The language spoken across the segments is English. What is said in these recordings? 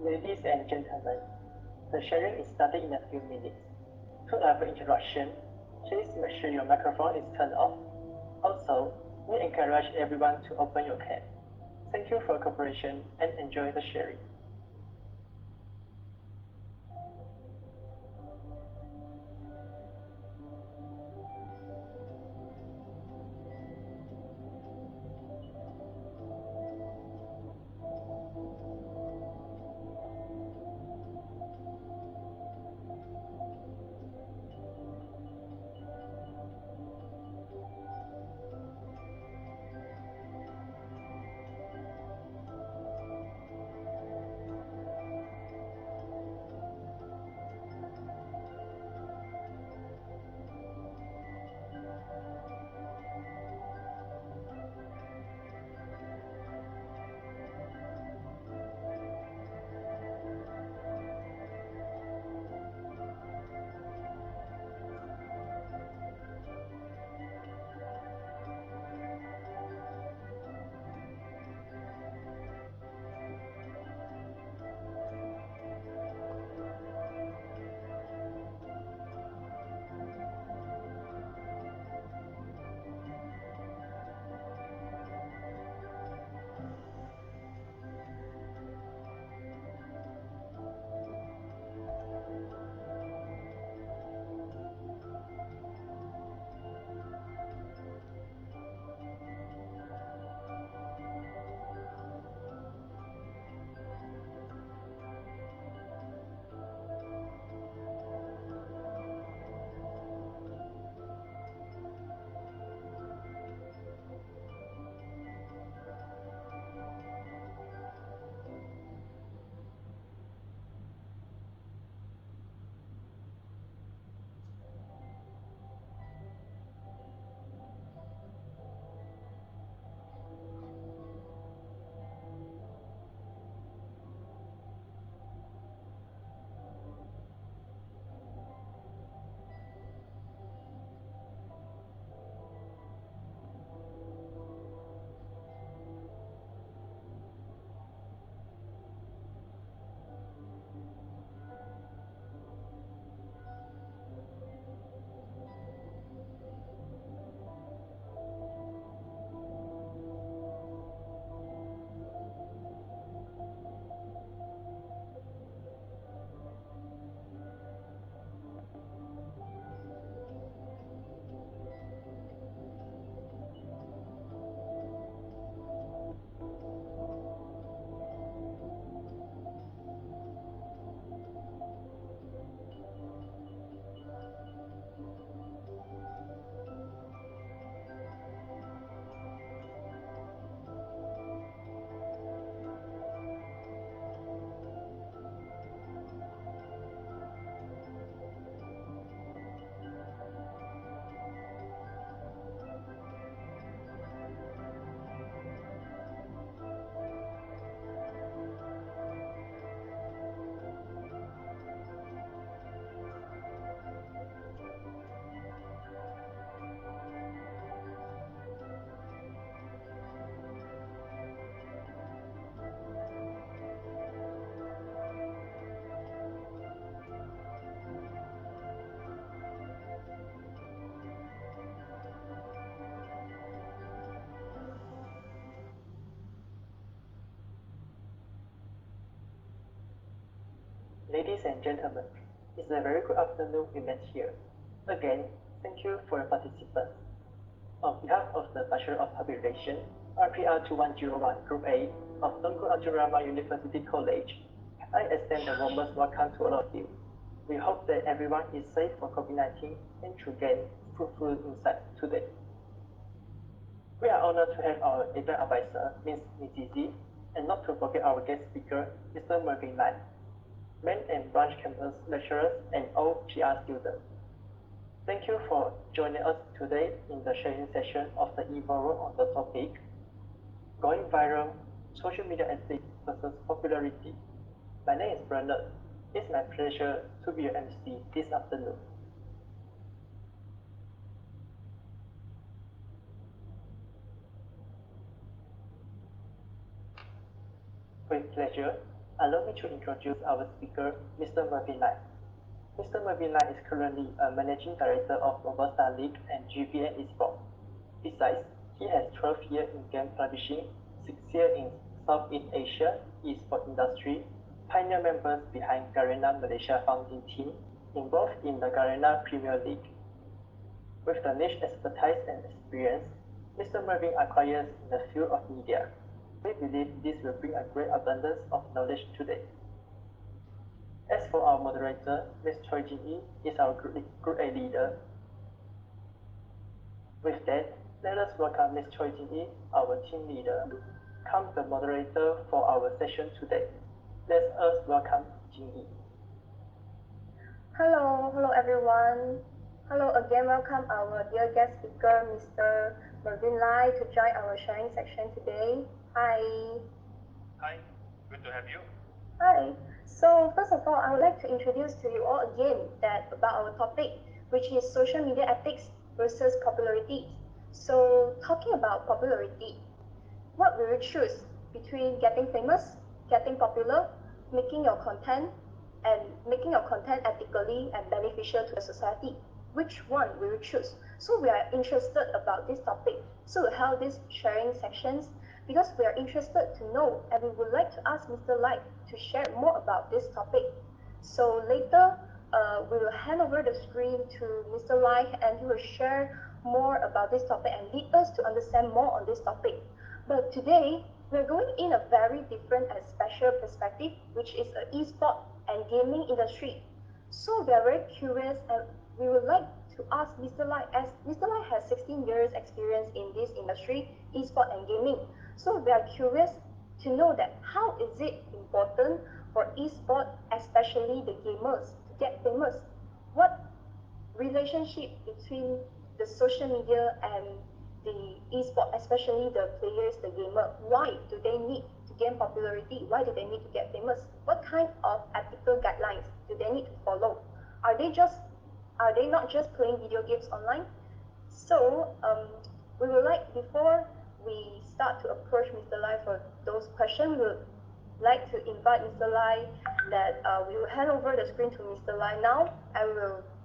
Ladies and gentlemen, the sharing is starting in a few minutes. To have an introduction, please make sure your microphone is turned off. Also, we encourage everyone to open your cam. Thank you for your cooperation and enjoy the sharing. Ladies and gentlemen, it's a very good afternoon we met here. Again, thank you for your participants. On behalf of the Bachelor of Public Relations, RPR 2101 Group A of Tunku Abdul Rahman University College, I extend the warmest welcome to all of you. We hope that everyone is safe from COVID-19 and to gain fruitful insight today. We are honored to have our event advisor, Ms. Nizizi, and not to forget our guest speaker, Mr. Mervyn Lai, main and branch campus lecturers and all PR students. Thank you for joining us today in the sharing session of the e-forum on the topic Going Viral, Social Media Ethics versus Popularity. My name is Bernard. It's my pleasure to be your MC this afternoon. With pleasure, Allow me to introduce our speaker, Mr. Mervyn Lai. Mr. Mervyn Lai is currently a Managing Director of Robusta League and GBN Esports. Besides, he has 12 years in game publishing, 6 years in Southeast Asia esports industry, pioneer members behind Garena Malaysia founding team, involved in the Garena Premier League. With the niche expertise and experience, Mr. Mervyn acquires in the field of media. We believe this will bring a great abundance of knowledge today. As for our moderator, Ms. Choi Jin Yi is our Group A leader. With that, let us welcome Ms. Choi Jin Yi, our team leader, come the moderator for our session today. Let us welcome Jin Yi. Hello everyone. Hello again, welcome our dear guest speaker, Mr. Mervyn Lai, to join our sharing section today. Hi. Hi, good to have you. Hi. So first of all, I would like to introduce to you all again about our topic, which is social media ethics versus popularity. So talking about popularity, what will you choose between getting famous, getting popular, making your content, and making your content ethically and beneficial to the society? Which one will you choose? So we are interested about this topic. So we held these sharing sections because we are interested to know, and we would like to ask Mr. Lai to share more about this topic. So later, we will hand over the screen to Mr. Lai, and he will share more about this topic and lead us to understand more on this topic. But today, we're going in a very different and special perspective, which is the e-sport and gaming industry. So we are very curious, and we would like to ask Mr. Lai, as Mr. Lai has 16 years experience in this industry, e-sport and gaming. So we are curious to know that how is it important for e-sport, especially the gamers, to get famous? What relationship between the social media and the e-sport, especially the players, the gamer? Why do they need to gain popularity? Why do they need to get famous? What kind of ethical guidelines do they need to follow? Are they not just playing video games online? So we would like, before we start to approach Mr. Lai for those questions, we would like to invite Mr. Lai that we will hand over the screen to Mr. Lai now, and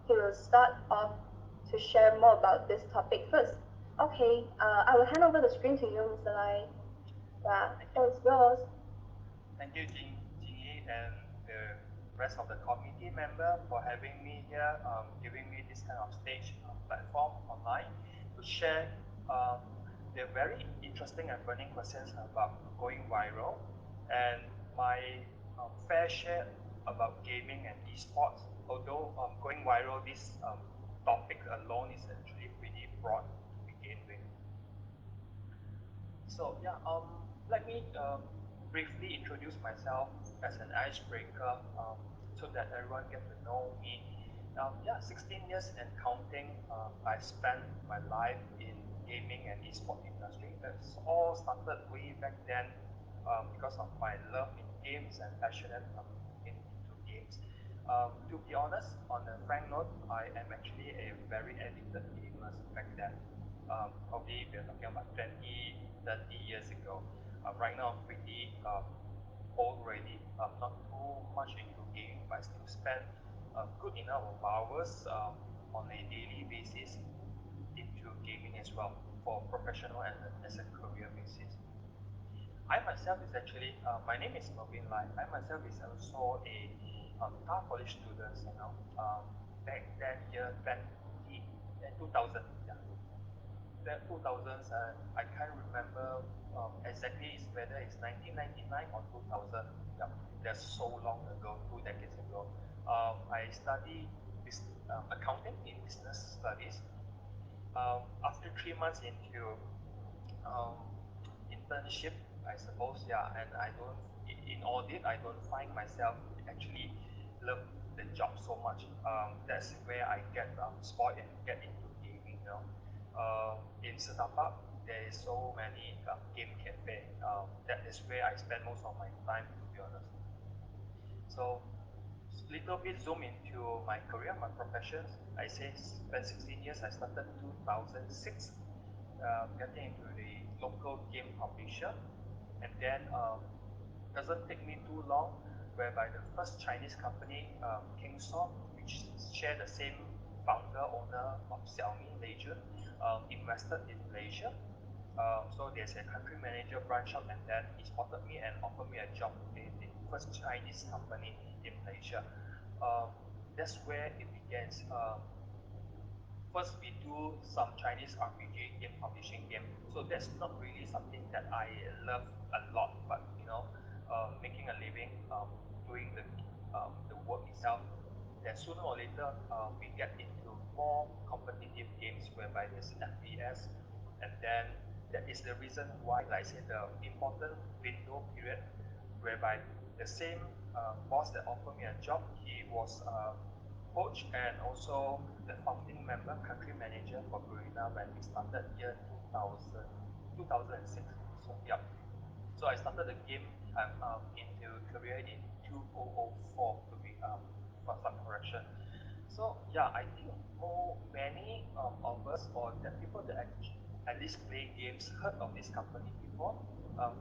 he will start off to share more about this topic first. Okay, I will hand over the screen to you, Mr. Lai. Yeah, it's yours. Thank you, Jin Yi, and the rest of the committee member for having me here, giving me this kind of stage platform online to share the very interesting and burning questions about going viral and my fair share about gaming and esports. Although going viral, this topic alone is actually pretty broad to begin with. So yeah, let me briefly introduce myself as an icebreaker so that everyone get to know me. 16 years and counting, I spent my life in gaming and esports industry. It's all started way back then because of my love in games and passionate into games. To be honest, on a frank note, I am actually a very addicted gamer back then. Probably we're talking about 20, 30 years ago. Right now, I'm pretty old already. I'm not too much into gaming, but I still spend a good enough of hours on a daily basis into gaming as well for professional and as a career basis. I myself is actually, my name is Mervyn Lai. I myself is also a TAR college student, back then year 2000. Yeah. That 2000s, I can't remember exactly whether it's 1999 or 2000. Yeah, that's so long ago, 2 decades ago. I studied accounting in business studies. After 3 months into internship, I suppose, yeah, and I don't, in audit, I don't find myself actually love the job so much. That's where I get spoiled and get into gaming. In Setapak, there is so many game cafe. That is where I spend most of my time, to be honest. So, little bit zoom into my career, my professions. I say spent 16 years. I started 2006, getting into the local game publisher, and then doesn't take me too long, whereby the first Chinese company, Kingsoft, which share the same founder owner of Xiaomi Malaysia, invested in Malaysia. So there's a country manager branch out, and then he spotted me and offered me a job in the first Chinese company in Malaysia. That's where it begins. First, we do some Chinese RPG game publishing game. So that's not really something that I love a lot, but making a living, doing the work itself. Then sooner or later, we get into more competitive games whereby there's FPS, and then that is the reason why, like I said, the important window period, whereby the same boss that offered me a job, he was coach and also the founding member, country manager for Garena when we started year 2000, 2006. So yeah, so I started the game into career in 2004 to be for some correction. So yeah, I think many of us or the people that actually at least play games heard of this company before.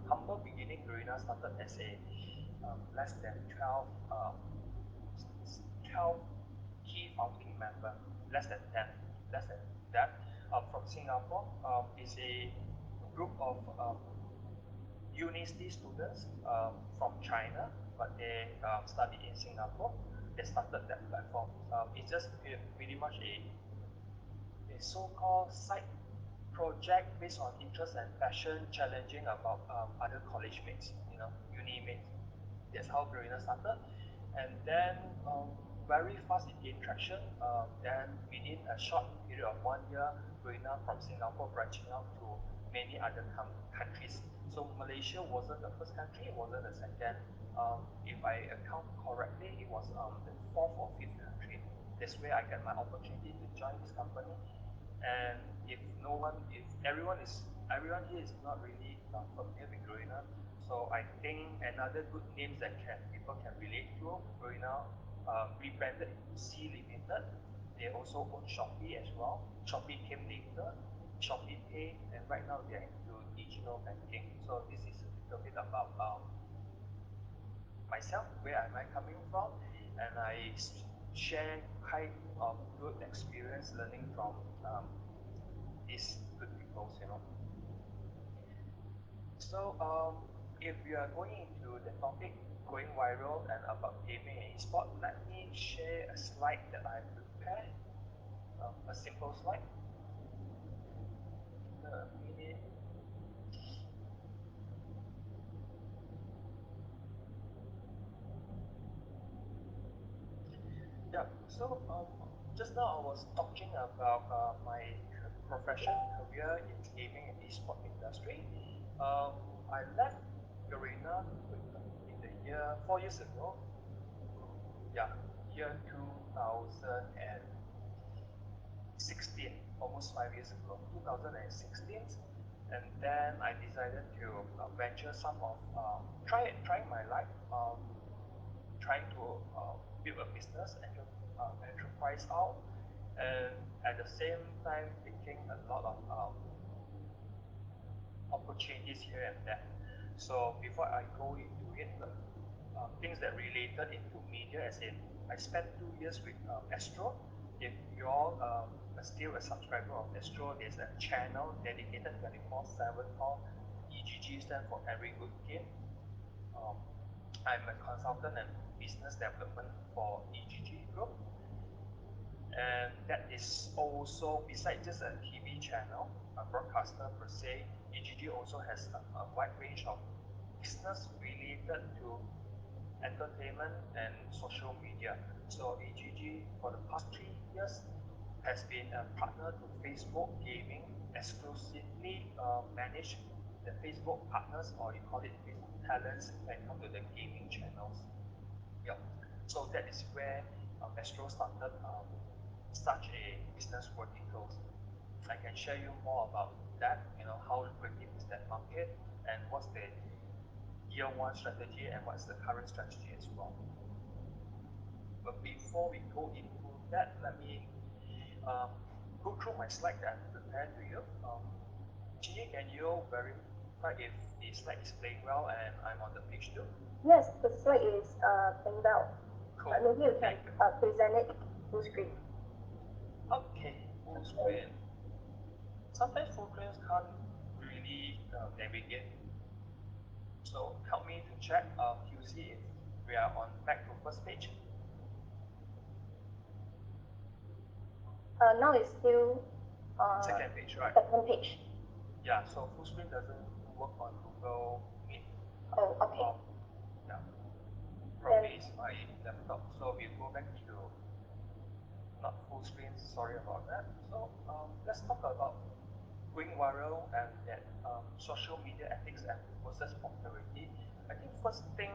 Humble beginning, Garena started as a less than 12 key founding member, less than 10, less than that, from Singapore. Is a group of university students from China, but they study in Singapore. They started that platform. It's just pretty much a so-called side project based on interest and passion, challenging about other college mates, uni mates. That's how Garena started. And then very fast it gained traction. Then within a short period of 1 year, Garena from Singapore branching out to many other countries. So Malaysia wasn't the first country, it wasn't the second. If I account correctly, it was the fourth or fifth country. That's where I get my opportunity to join this company. And if everyone here is not really familiar with Garena, so I think another good name that people can relate to, Garena rebranded into C Limited. They also own Shopee as well. Shopee came later, Shopee Pay, and right now they're into digital banking. So this is a little bit about myself, where am I coming from, and I share kind of good experience learning from these good people. So if we are going into the topic going viral and about gaming and esport, let me share a slide that I prepared, a simple slide. A minute. Yeah, so just now I was talking about my profession career in gaming and esport industry. I left Garena in the year 4 years ago. Yeah, year 2016, almost 5 years ago, 2016. And then I decided to venture some of trying my life, trying to build a business enterprise out, and at the same time taking a lot of opportunities here and there. So before I go into it, things that related into media, as in I spent 2 years with Astro. If you all are still a subscriber of Astro, there's a channel dedicated 24/7 called EGG, stand for Every Good Game. I'm a consultant and business development for EGG Group. And that is also, besides just a TV channel, a broadcaster per se, EGG also has a wide range of business related to entertainment and social media. So EGG for the past 3 years has been a partner to Facebook Gaming, exclusively manage the Facebook partners, or you call it Facebook talents, when it comes to the gaming channels. Yeah. So that is where Astro started such a business verticals. I can share you more about that, how lucrative is that market, and what's the year one strategy and what's the current strategy as well. But before we go into that, let me go through my slide that I prepared to you. Gigi, can you right if the slide is playing well and I'm on the page too. Yes, the slide is playing well, but Cool. maybe you can Thank you. present it full screen. Okay, full screen. Sometimes full screens can't really navigate, so help me to check QC if we are on back to first page. Now it's still uh, Second page, right? second page. Yeah, so full screen doesn't work on Google Meet. Oh, Um, okay. yeah, Then probably it's my laptop. So we go back to not full screen. Sorry about that. So let's talk about going viral and that social media ethics and versus popularity. I think first thing,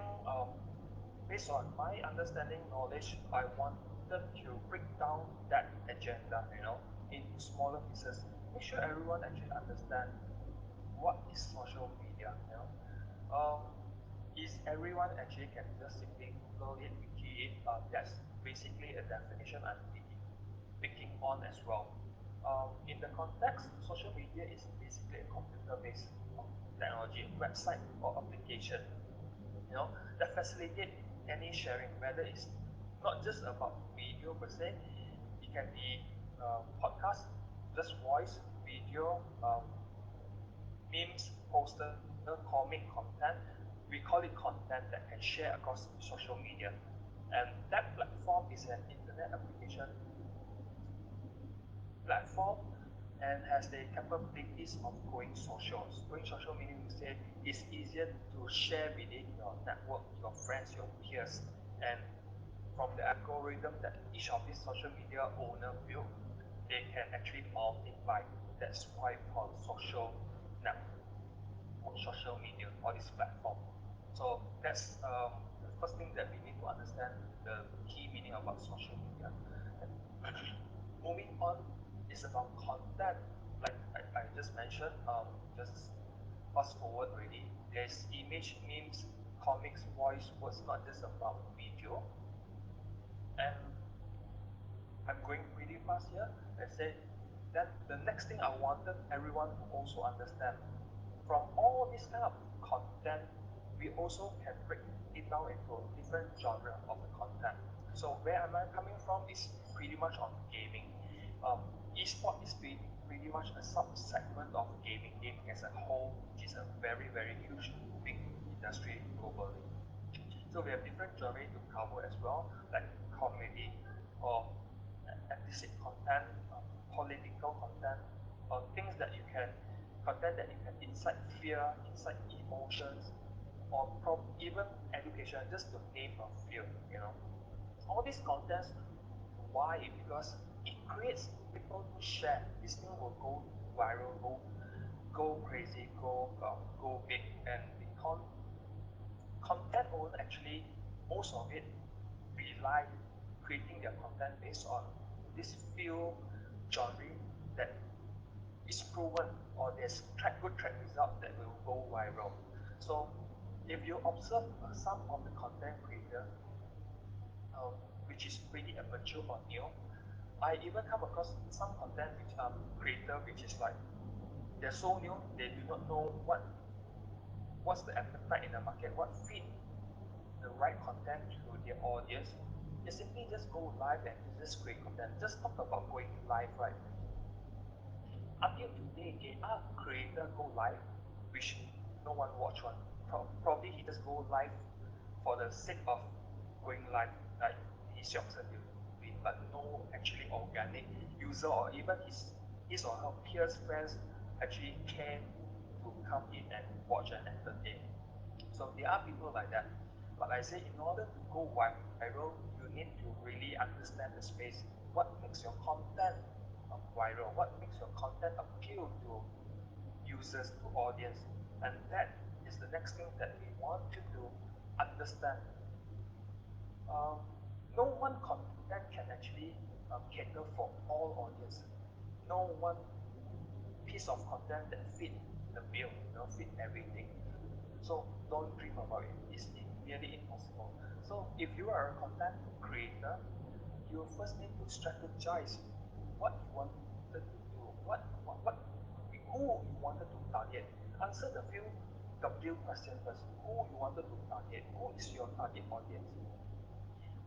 based on my understanding knowledge, I wanted to break down that agenda, into smaller pieces. Make sure everyone actually understand what is social media. Is everyone actually can just simply Google it, wiki it. That's basically a definition I'm picking on as well. In the context, social media is basically a computer-based technology, website or application, that facilitate any sharing, whether it's not just about video per se, it can be podcast, just voice, video, memes, poster, comic content. We call it content that can share across social media. And that platform is an internet application platform and has the capabilities of going social. Going social meaning to say it's easier to share within your network, your friends, your peers, and from the algorithm that each of these social media owner build, they can actually multiply. That's why we call social network, social media, or this platform. So that's the first thing that we need to understand the key meaning about social media. Moving on is about content. Like I just mentioned, just fast forward already. There's image, memes, comics, voice, words, not just about video. And I'm going pretty fast here. I said then the next thing I wanted everyone to also understand from all this kind of content, we also can break it down into different genre of the content. So where am I coming from is pretty much on gaming. Esport is pretty much a sub-segment of gaming. Gaming as a whole, which is a very, very huge, big industry globally. So we have different genre to cover as well, like comedy or explicit content, political content, or things that you can, content that you can incite fear, incite emotions, or even education, just to name a few. All these contents, why? Because it creates people to share. This thing will go viral, go crazy, go big, and the content owner actually, most of it rely creating their content based on this few genre that is proven or there's good track result that will go viral. So if you observe some of the content creator, um, which is pretty amateur or new, I even come across some content which creator which is like they're so new they do not know what's the appetite in the market, what fit the right content to their audience. They simply just go live and just create content. Just talk about going live, right? Until today, there are creator go live, which no one watch one. Probably he just go live for the sake of going live, like his Yorkshire doing, but no actually organic user or even his or her peers, friends actually care to come in and watch and entertain. So there are people like that. But I say in order to go viral, you need to really understand the space. What makes your content viral? What makes your content appeal to users, to audience? And that is the next thing that we want you to understand. Um, no one content can actually cater for all audience. No one piece of content that fit the bill, fit everything. So don't dream about it. It's nearly impossible. So if you are a content creator, you first need to strategize what you wanted to do, what who you wanted to target. answer the few W question first. Who you wanted to target? Who is your target audience?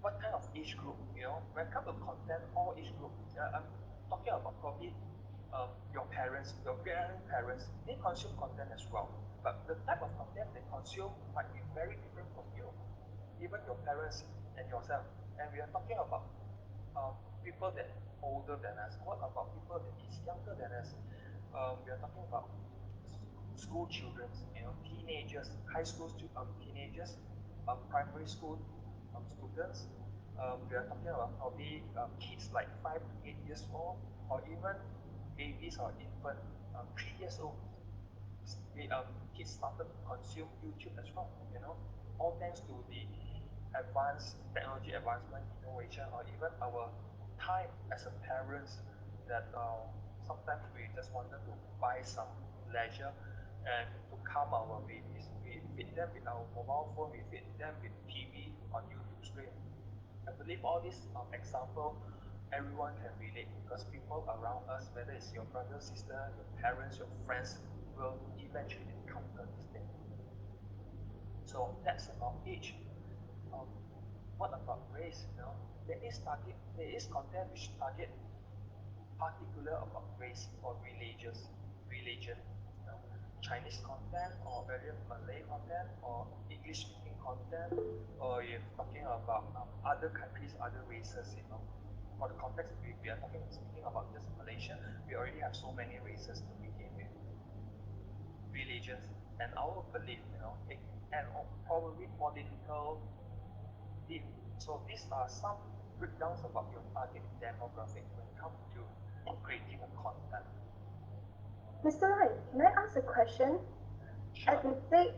What kind of age group? When it comes to content, all age group. I'm talking about probably your parents, your grandparents, they consume content as well. But the type of content they consume might be very different from you, even your parents and yourself. And we are talking about people that older than us. What about people that is younger than us? We are talking about school children, teenagers, high school teenagers, primary school students. We are talking about probably kids like 5 to 8 years old, or even babies or infant 3 years old. Kids started to consume YouTube as well. All thanks to the advanced technology advancement, innovation, or even our time as a parents that sometimes we just wanted to buy some leisure and to calm our babies. We feed them with our mobile phone, we feed them with TV on YouTube screen. I believe all these example everyone can relate because people around us, whether it's your brother, sister, your parents, your friends, will eventually encounter this thing. So that's about age. What about race? There is content which target particular about race or religion. Chinese content or very Malay content or English speaking content, or if talking about other countries, other races. For the context, we are speaking about just Malaysia. We already have so many races to begin with, religions, and our belief. And probably political view. So these are some breakdowns about your target demographic when it comes to creating a content. Mr. Lai, can I ask a question? Sure. As you say,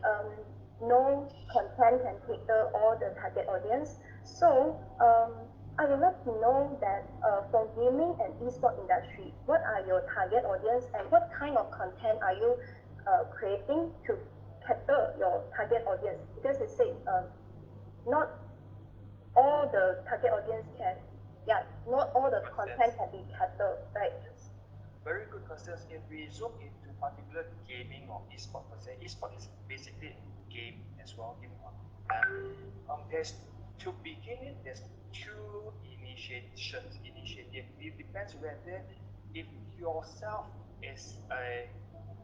no content can cater all the target audience. So, I would like to know that for gaming and esport industry, what are your target audience and what kind of content are you creating to cater your target audience? Because you say not all the target audience can, not all the content can be catered, right? Yes. Very good questions. If we zoom into particular gaming or esport per se, esport is basically game as well, game content. There's to begin with, there's two initiative. It depends whether if yourself is a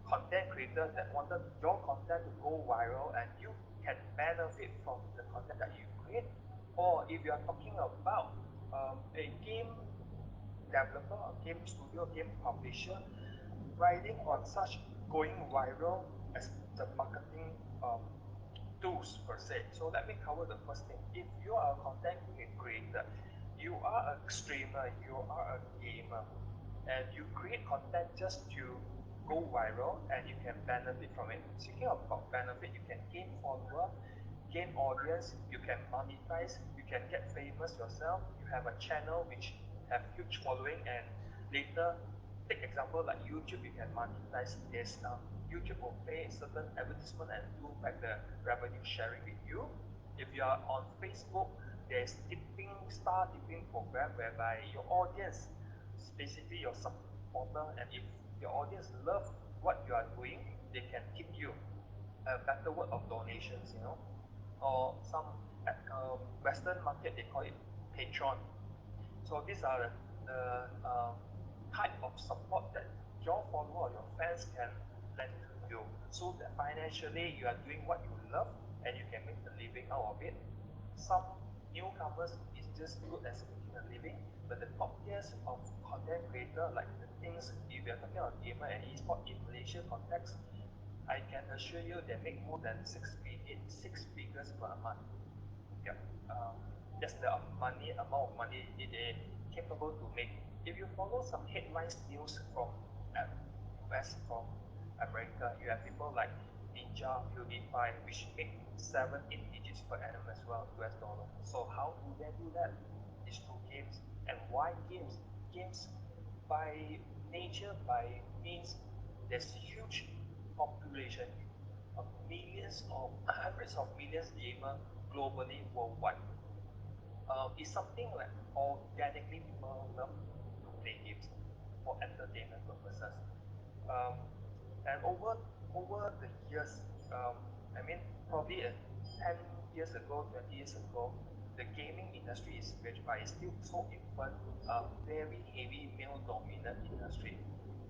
content creator that wanted your content to go viral and you can benefit from the content that you create, or if you are talking about a game developer, a game studio, game publisher, riding on such going viral as the marketing tools per se. So let me cover the first thing. If you are a content creator, you are a streamer, you are a gamer, and you create content just to go viral and you can benefit from it. Speaking about benefit, you can gain follower, gain audience, you can monetize, you can get famous yourself, you have a channel which have huge following, and later, take example like YouTube, you can monetize this. YouTube will pay certain advertisement and do back the revenue sharing with you. If you are on Facebook, there's star tipping program whereby your audience, basically your supporter, and if your audience love what you are doing, they can tip you a better word of donations, or some Western market they call it Patreon. So these are the type of support that your follower or your fans can lend to you, so that financially you are doing what you love and you can make a living out of it. Some newcomers is just good as making a living, but the top tiers of content creator, like the things, if you're talking about gamer and esport in Malaysia context, I can assure you they make more than six figures per month. Yep. That's the amount of money they capable to make. If you follow some headlines news from US, from America, you have people like Ninja, PewDiePie, which make 7, 8 digits per annum as well, US dollar. So how do they do that? It's through games. And why games? Games by nature, by means, there's huge population of millions or hundreds of millions gamer globally, worldwide. It's something like organically people love to play games for entertainment purposes. And over over the years, I mean, probably 10 years ago, 20 years ago, the gaming industry is still so infant, very heavy male dominant industry.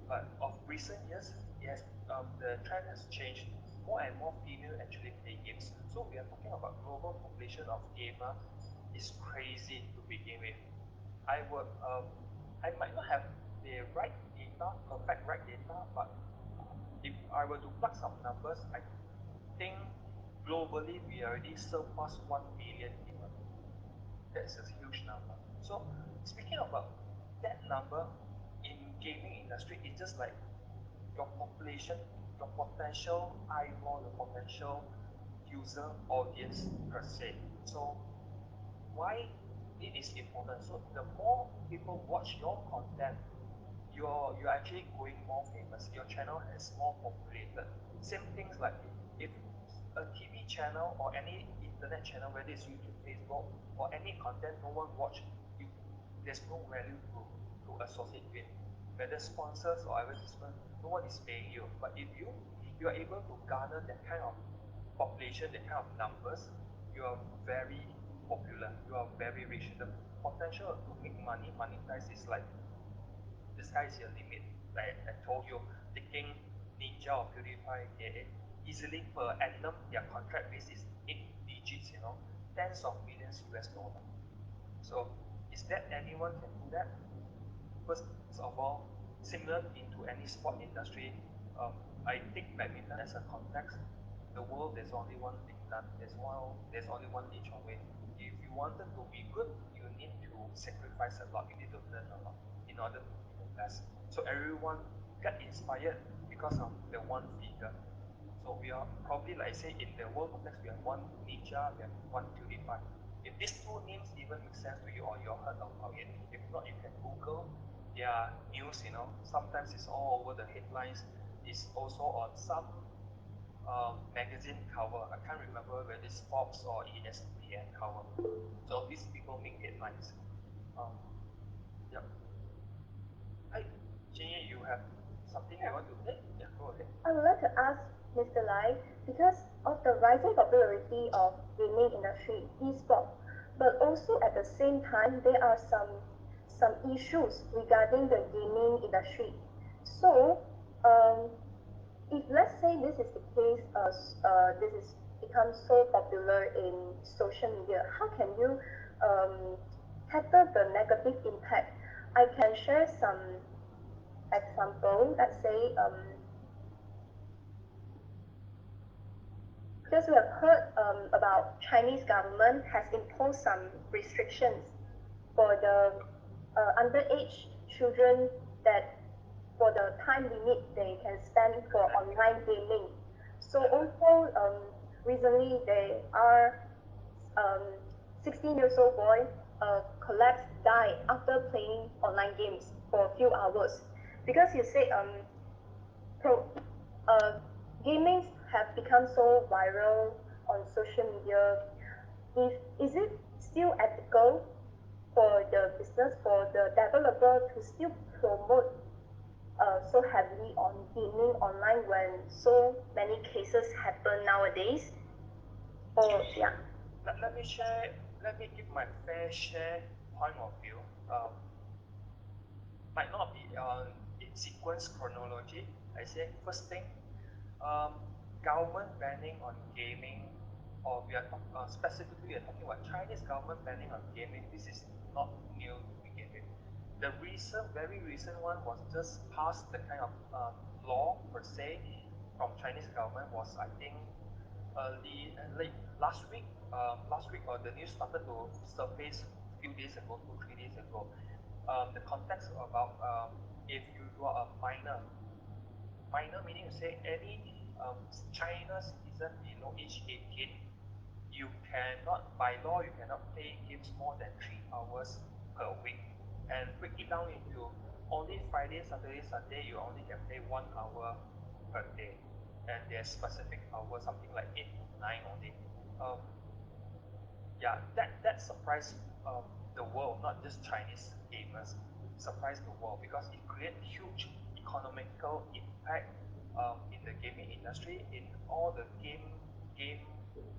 But of recent years, yes, the trend has changed. More and more female actually play games. So we are talking about global population of gamer is crazy to begin with. I would I might not have the right data, perfect right data, but if I were to plug some numbers, I think globally we already surpassed 1 billion gamers. That's a huge number. So speaking about that number in gaming industry, it's just like your population, your potential eyeball, your potential user audience per se. So why it is important? So the more people watch your content, you're actually going more famous. Your channel is more populated. Same things like if a TV channel or any internet channel, whether it's YouTube, Facebook, or any content no one watch, you, there's no value to associate with. Whether sponsors or advertisement, no one is paying you. But if you are able to garner that kind of population, that kind of numbers, you are very popular. You are very rich. The potential to make money, monetize is like the sky is your limit. Like I told you, taking Ninja or PewDiePie, easily per annum, their contract base is 8 digits, tens of millions US dollar. So is that anyone can do that? First of all, similar into any sport industry, I take badminton as a context. The world, there's only one England. There's only one Lee Chong Wei. If you wanted to be good, you need to sacrifice a lot. You need to learn a lot in order to be the best. So everyone got inspired because of the one figure. So we are probably, like I say, in the world context, we have one Ninja, we have one PewDiePie. If these two names even make sense to you or you heard about it, if not, you can Google their news. Sometimes it's all over the headlines. It's also on some magazine cover. I can't remember whether it's Forbes or ESPN cover. So these people make headlines. Um, yeah. Hi, Jenny, you have something you want to say? Yeah, go ahead. I would like to ask Mr. Lai, because of the rising popularity of gaming industry, esport, but also at the same time there are some issues regarding the gaming industry. So, um, if let's say this is the case, this is become so popular in social media, how can you um, tackle the negative impact? I can share some example. Let's say because we have heard about Chinese government has imposed some restrictions for the underage children, that for the time limit they can spend for online gaming. So also recently they are um, 16 years old boy collapsed, died after playing online games for a few hours, because you say pro, uh, gaming have become so viral on social media. If is it still ethical for the business, for the developer to still promote so heavily on gaming online when so many cases happen nowadays? Or yeah. Let me share. Let me give my fair share point of view. Might not be in sequence chronology. I say first thing, um, government banning on gaming, or we are specifically we are talking about Chinese government banning on gaming. This is not new to begin with. The very recent one was just passed. The kind of law per se from Chinese government was, I think, late last week. Last week, or the news started to surface few days ago, 2 3 days ago. The context about if you are a minor meaning to say any China citizen below age 18, you cannot, by law, you cannot play games more than 3 hours per week. And break it down into only Friday, Saturday, Sunday, you only can play 1 hour per day. And there's specific hours, something like 8 to 9 only. Um, yeah, that surprised the world, not just Chinese gamers. Surprised the world because it creates huge economical impact in the gaming industry, in all the game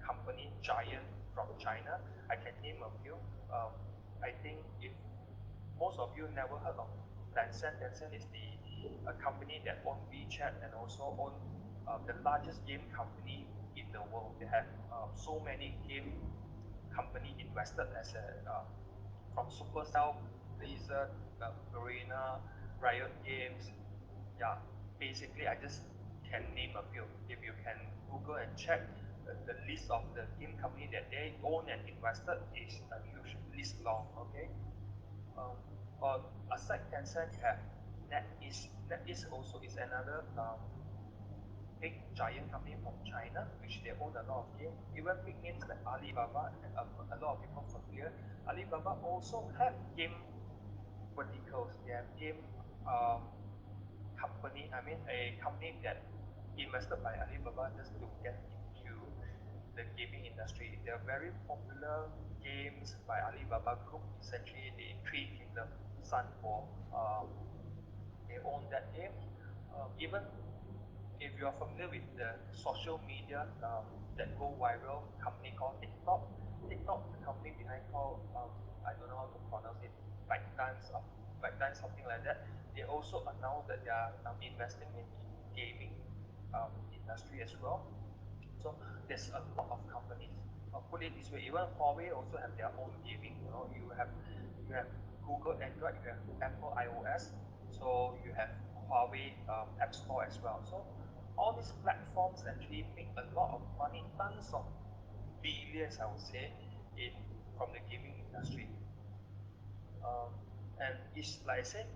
company giant from China. I can name a few. Um, I think if most of you never heard of Tencent, Tencent is the company that owns WeChat and also own the largest game company in the world. They have so many game company invested as a from Supercell, Blizzard, Garena, Riot Games. Yeah, basically I just can name a few. If you can Google and check the list of the game company that they own and invested is a huge list long. Okay. Um, or aside Tencent, you have NetEase. NetEase also is another big giant company from China, which they own a lot of games. Even big names like Alibaba, a lot of people familiar. Alibaba also have game verticals. They have game company. I mean, a company that invested by Alibaba just to get into the gaming industry. They are very popular games by Alibaba Group. Essentially, the Three Kingdom Sun War. They own that game. Even if you are familiar with the social media that go viral, company called TikTok. TikTok, the company behind called I don't know how to pronounce it, ByteDance, something like that. They also announced that they are investing in gaming industry as well. So there's a lot of companies. Put it this way, even Huawei also have their own gaming. You have Google Android, you have Apple iOS, so you have Huawei App Store as well. So all these platforms actually make a lot of money, tons of billions, I would say, in from the gaming industry. Um, and it's like I said,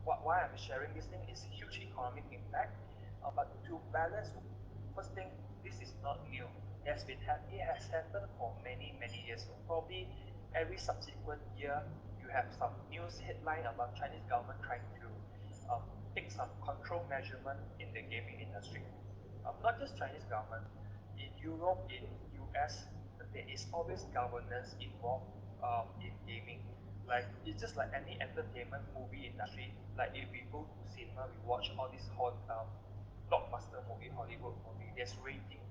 why I'm sharing this thing is huge economic impact. But to balance, first thing, this is not new. It has happened for many years. So probably every subsequent year, you have some news headline about Chinese government trying to take some control measurement in the gaming industry. Not just Chinese government, in Europe, in US, there is always governance involved in gaming. Like it's just like any entertainment movie industry. Like if we go to cinema, we watch all these blockbuster movie, Hollywood movie. There's rating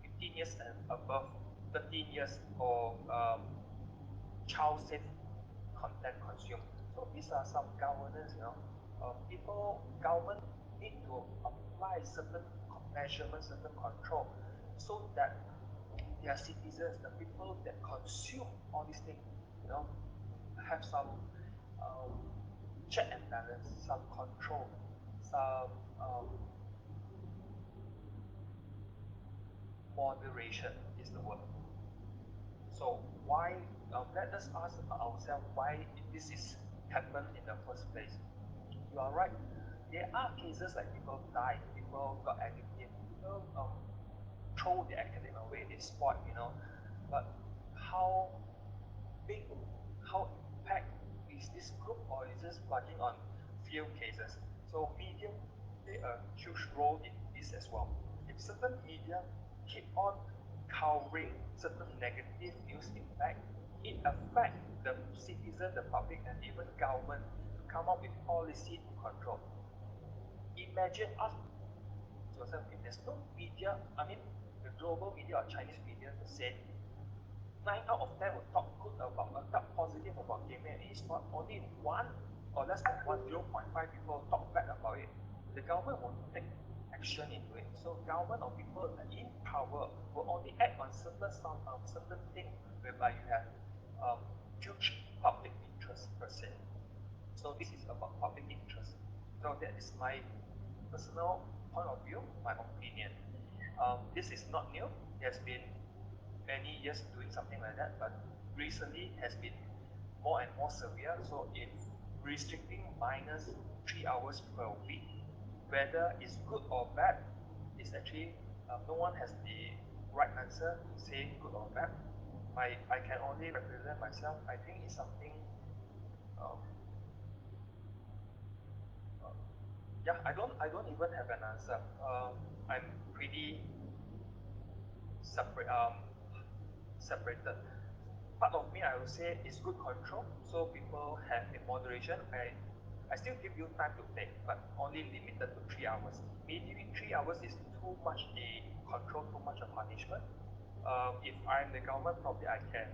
15 years and above, 13 years for child safe content consumed. So these are some governance, government need to apply certain measurements, certain control, so that their citizens, the people that consume all these things, have some um, check and balance, some control, some moderation is the word. So why? Let us ask ourselves why this is happened in the first place. You are right. There are cases like people die, people got addicted, people throw the academic away, they sport, But how big, how impact is this group, or is this plugging on few cases? So media play a huge role in this as well. If certain media keep on covering certain negative news impact, it affects the citizen, the public, and even government to come up with policy to control. Imagine us yourself, if there's no media, I mean the global media or Chinese media to say 9 out of 10 will talk good about, talk positive about gaming and esports. Only one or less than 0.5 people talk bad about it. The government won't take action into it. So government or people in power will only act on certain things whereby you have huge public interest per se. So this is about public interest. So that is my personal point of view, my opinion. This is not new. It has been many years doing something like that, but recently has been more and more severe. So if restricting minors 3 hours per week, whether it's good or bad, is actually no one has the right answer to say good or bad. I can only represent myself. I think it's something. Um, uh, yeah, I don't even have an answer. I'm pretty separated. Part of me, I would say, is good control, so people have in moderation. I still give you time to play, but only limited to 3 hours. Maybe 3 hours is too much a control, too much a punishment. If I'm the government, probably I can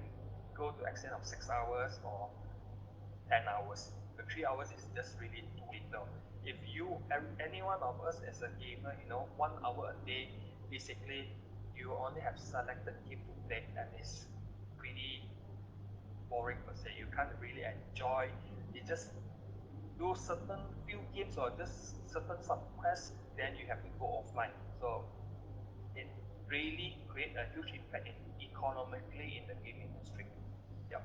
go to extent of 6 hours or 10 hours. The 3 hours is just really too little. If any one of us as a gamer, 1 hour a day, basically you only have selected game to play, and it's pretty boring per se. You can't really enjoy. You just do certain few games or just certain sub quests, then you have to go offline. So it really create a huge impact economically in the game industry. Yeah.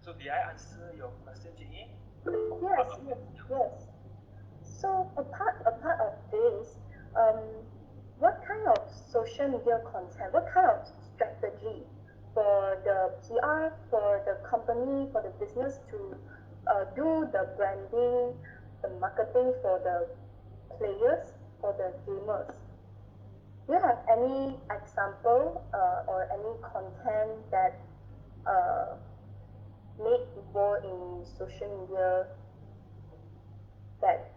So did I answer your question, Jingyi? Yes, yes, yes. So apart of this, um, what kind of social media content, what kind of strategy for the PR, for the company, for the business to do the branding, the marketing for the players, for the gamers? Do you have any example or any content that uh, made people in social media that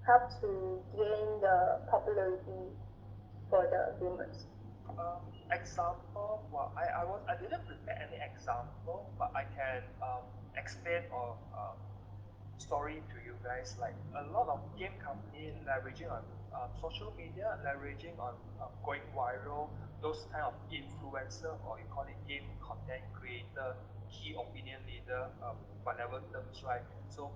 help to gain the popularity for the gamers? Example, well, I didn't prepare any example, but I can explain or story to you guys. Like a lot of game company leveraging on social media, leveraging on going viral, those kind of influencer, or you call it game content creator, key opinion leader, whatever terms, right? So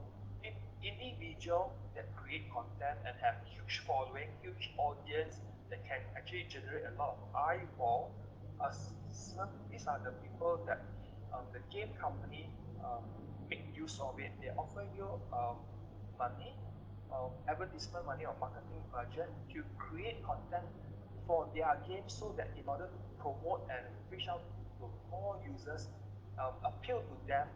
individual that create content and have huge following, huge audience that can actually generate a lot of eyeball. These are the people that the game company make use of it. They offer you money, advertisement money or marketing budget to create content for their game, so that in order to promote and reach out to more users, appeal to them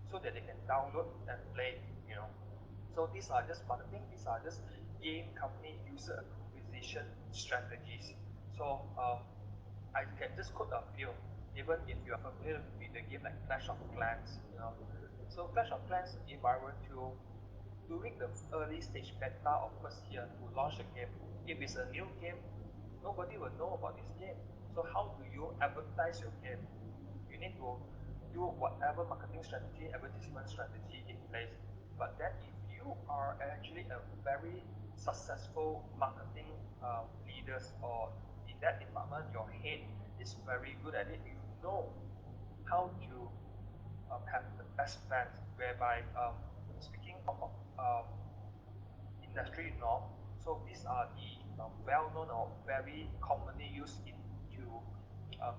so that they can download and play, you know. So these are just marketing, these are just game company user acquisition strategies. So I can just quote a few, even if you are familiar with the game like Clash of Clans. So Clash of Clans, if I were to, during the early stage beta of first year to launch a game, if it's a new game, nobody will know about this game. So how do you advertise your game? You need to do whatever marketing strategy, advertisement strategy in place. But then if you are actually a very successful marketing leaders, or in that department, your head is very good at it, you know how to have the best plans, whereby speaking of industry norm, so these are the well-known or very commonly used into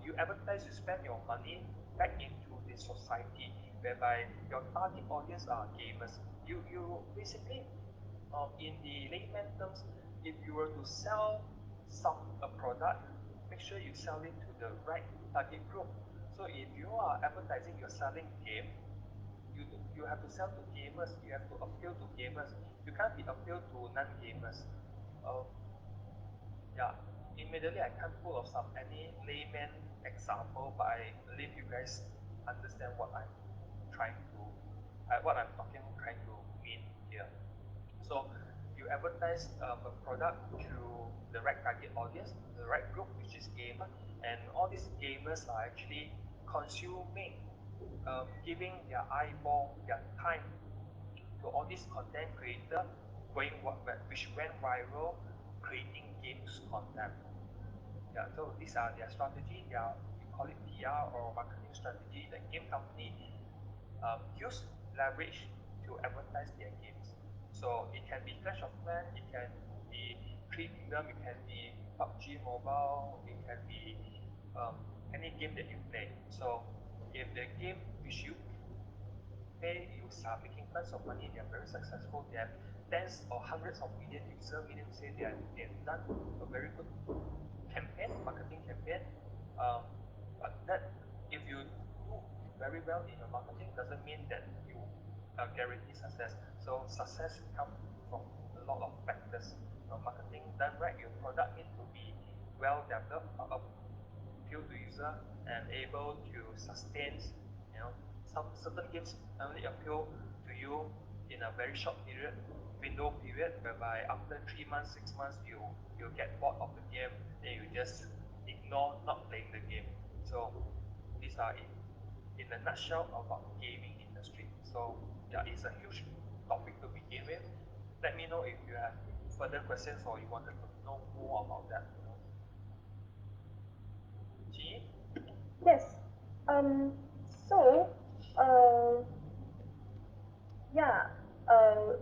you advertise, you spend your money back into the society, whereby your target audience are gamers. You basically in the layman terms, if you were to sell a product, make sure you sell it to the right target group. So if you are advertising, you're selling game, you have to sell to gamers. You have to appeal to gamers. You can't be appeal to non-gamers. Um, yeah, immediately I can't pull of any layman example, but I believe you guys understand what I'm trying to mean here. So you advertise a product to the right target audience, the right group, which is gamer, and all these gamers are actually consuming, giving their eyeball, their time to all these content creator which went viral, creating games content. Yeah, so these are their strategy. You call it PR or marketing strategy. The game company use leverage to advertise their games. So it can be Clash of Clans, it can be Three Kingdom, it can be PUBG Mobile, it can be any game that you play. So if the game which you play, you are making tons of money, they are very successful, they have tens or hundreds of million users, meaning to say they've done a very good campaign, marketing campaign. But that if you do very well in your marketing doesn't mean that you guarantee success. So success comes from a lot of factors. Marketing done right, your product needs to be well developed, appeal to user, and able to sustain. Some certain games only appeal to you in a very short window period, whereby after 3 months, 6 months, you get bored of the game, then you just ignore not playing the game. So these are in a nutshell about gaming industry. So yeah, it's a huge topic to begin with. Let me know if you have further questions or you wanted to know more about that. G? Yes. So, uh, yeah. Uh,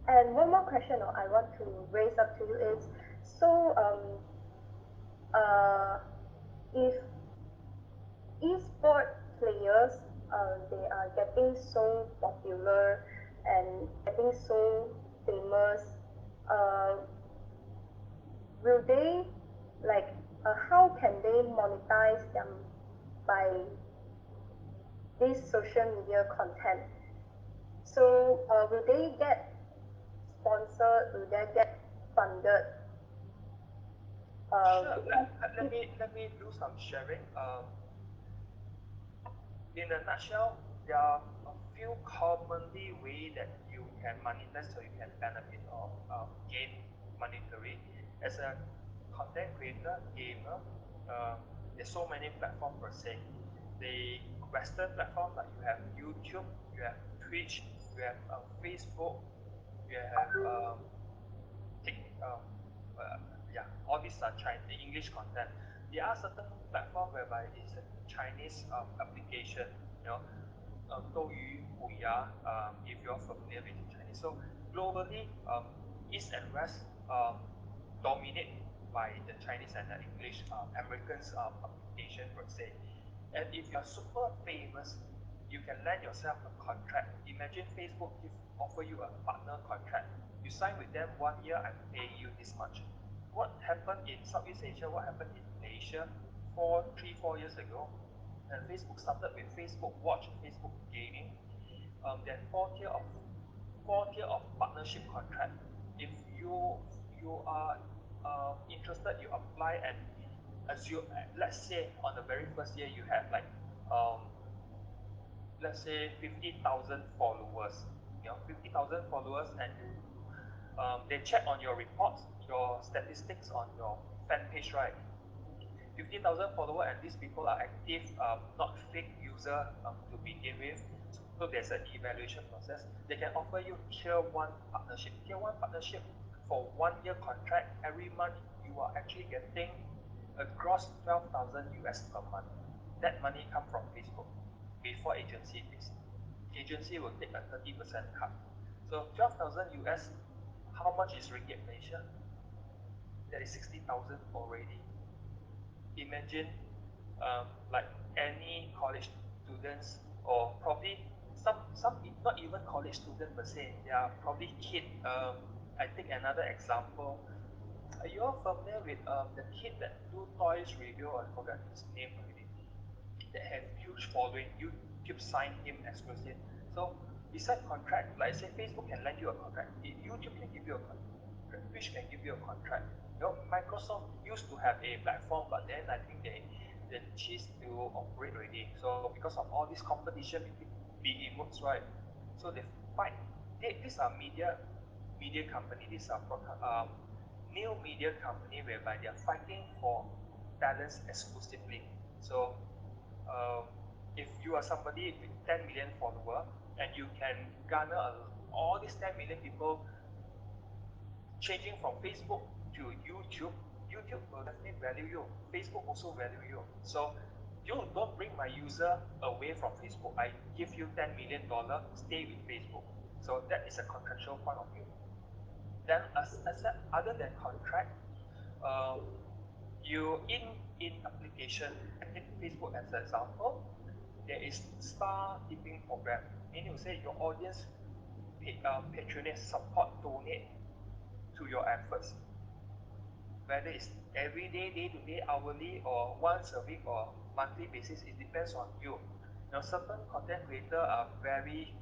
and one more question I want to raise up to you is, so uh, if esport players, they are getting so popular and getting so famous, uh, will they like how can they monetize them by this social media content? So will they get sponsored? Will they get funded? Sure. Because if Let me do some sharing. In a nutshell, there are a few commonly way that you can monetize so you can benefit or gain monetary. As a content creator, gamer, there's so many platforms per se. The Western platform, like you have YouTube, you have Twitch, you have Facebook, you have Tik, yeah, all these are English content. There are certain platform whereby it's a Chinese application, you know, 斗鱼, Huya, if you're familiar with Chinese. So globally, East and West dominate by the Chinese and the English Americans application per se. And if you're super famous, you can land yourself a contract. Imagine Facebook offer you a partner contract. You sign with them 1 year, I'm paying you this much. What happened in Southeast Asia? What happened in Malaysia 4 years ago? And Facebook started with Facebook Watch, Facebook Gaming. Then four tier of partnership contract. If you are interested, you apply and assume. Let's say on the very first year you have like um, let's say 50,000 followers. 50,000 followers, and they check on your reports, your statistics on your fan page, right? 50,000 follower, and these people are active, not fake user to begin with. So there's an evaluation process. They can offer you tier one partnership. Tier one partnership for 1 year contract. Every month you are actually getting a gross 12,000 US per month. That money come from Facebook before agency fees. Agency will take a 30% cut. So 12,000 US, how much is ringgit Malaysia? That is 60,000 already. Imagine like any college students, or probably some not even college student per se, they are probably kid. I take another example. Are you all familiar with the kid that do toys review? I forgot his name already. That has huge following. YouTube signed him exclusive. So beside contract, like say Facebook can lend you a contract, YouTube can give you a contract, Twitch can give you a contract. Microsoft used to have a platform, but then I think they ceased to operate already. So because of all this competition between behemoths, right? So they fight. These are media company. These are new media company whereby they are fighting for talents exclusively. So um, if you are somebody with 10 million follower and you can garner all these 10 million people changing from Facebook to YouTube, YouTube will definitely value you. Facebook also value you. So you don't bring my user away from Facebook. I give you $10 million, stay with Facebook. So that is a contractual point of view. Then other than contract, um, you in application, take Facebook as an example, there is star tipping program. Meaning you say your audience patronage, support, donate to your efforts. Whether it's every day, day to day, hourly, or once a week or monthly basis, it depends on you. Now, certain content creators are very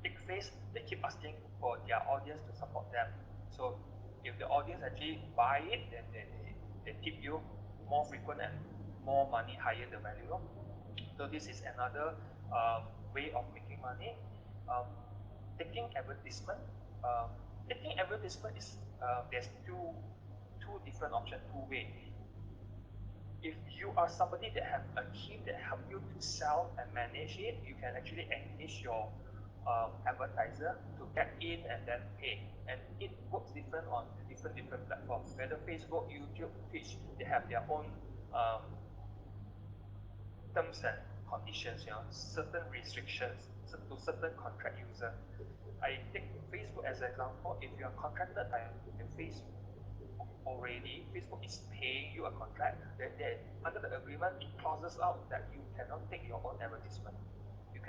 big face. They keep asking for their audience to support them. So if the audience actually buy it, then they tip you more frequent and more money, higher the value. So this is another way of making money. Um, taking advertisement. Um, taking advertisement is there's two different options, two way. If you are somebody that have a team that help you to sell and manage it, you can actually engage your advertiser to get in and then pay. And it works different on different platforms. Whether Facebook, YouTube, Twitch, they have their own um, terms and conditions, certain restrictions to certain contract user. I take Facebook as an example. If you are contracted by Facebook already, Facebook is paying you a contract, then under the agreement it clauses out that you cannot take your own advertisement. You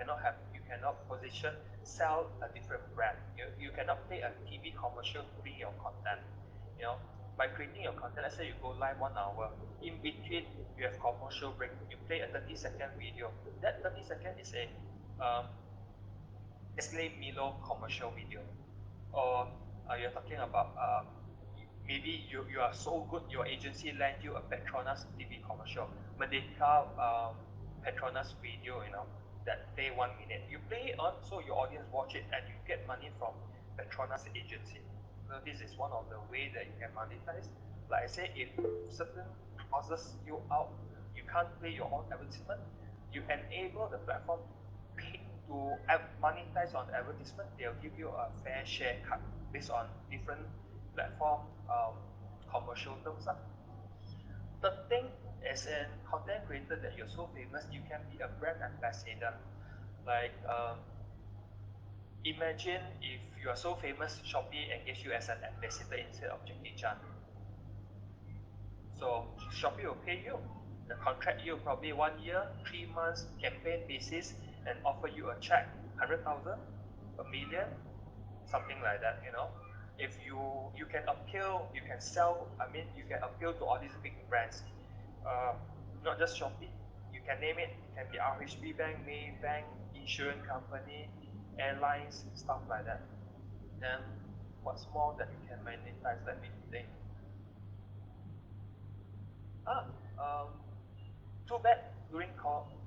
cannot position, sell a different brand. You cannot play a TV commercial to bring your content. You know, by creating your content, let's say you go live 1 hour, in between you have commercial break, you play a 30-second video. That 30 second is a Nestle Milo commercial video. Or you're talking about maybe you are so good, your agency land you a Petronas TV commercial, Merdeka Petronas video, that play 1 minute. You play it on so your audience watch it and you get money from Petronas agency. So this is one of the way that you can monetize. Like I said, if certain causes you out, you can't play your own advertisement, you enable the platform to monetize on advertisement. They'll give you a fair share cut based on different platform commercial terms. The thing as a content creator that you're so famous, you can be a brand ambassador. Like imagine if you are so famous, Shopee engage you as an ambassador instead of Jackie Chan. So Shopee will pay you, the contract you probably 1 year, 3 months campaign basis, and offer you a check, 100,000, a million, something like that. If you can appeal, you can sell. I mean, you can appeal to all these big brands, not just Shopee. You can name it. It can be RHB Bank, Maybank, insurance company, airlines, stuff like that. Then what's more that you can monetize? Let me think. Too bad during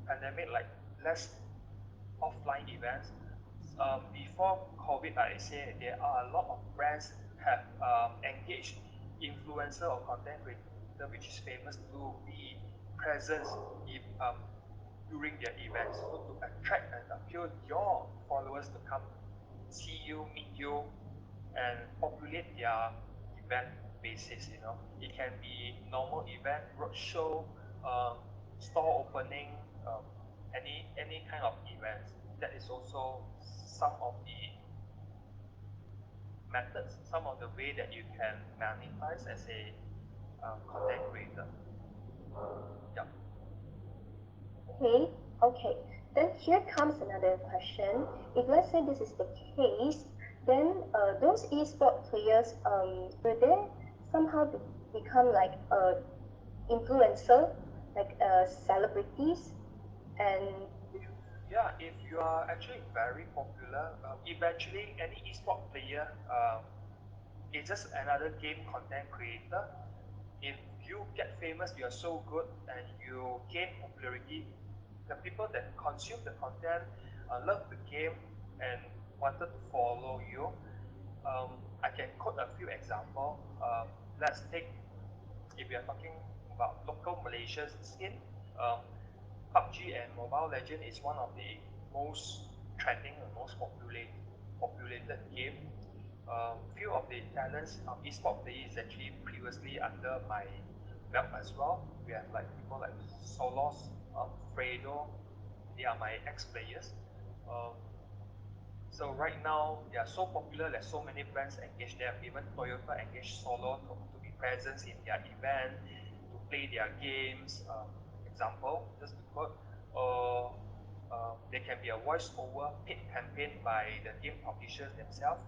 pandemic, like less offline events. Before COVID, like I say, there are a lot of brands have engaged influencer or content creator which is famous to be present if, during their events, so to attract and appeal your followers to come see you, meet you, and populate their event basis. It can be normal event, roadshow, store opening, any kind of events. That is also some of the methods, some of the way that you can monetize as a content creator. Yeah. Okay. Then here comes another question. If let's say this is the case, then those esport players, will they somehow become like influencer, like celebrities, and If you are actually very popular, eventually any esport player is just another game content creator. If you get famous, you are so good and you gain popularity, the people that consume the content love the game and wanted to follow you. I can quote a few examples. Let's take, if we are talking about local Malaysian scene, um, PUBG and Mobile Legend is one of the most trending and most populated game. Few of the talents of esport players is actually previously under my belt as well. We have like people like Solos, Fredo, they are my ex-players. Um, so right now they are so popular that so many brands engage them. Even Toyota engaged Solo to be present in their event, to play their games. Example, just to quote, or there can be a voice-over paid campaign by the game publishers themselves.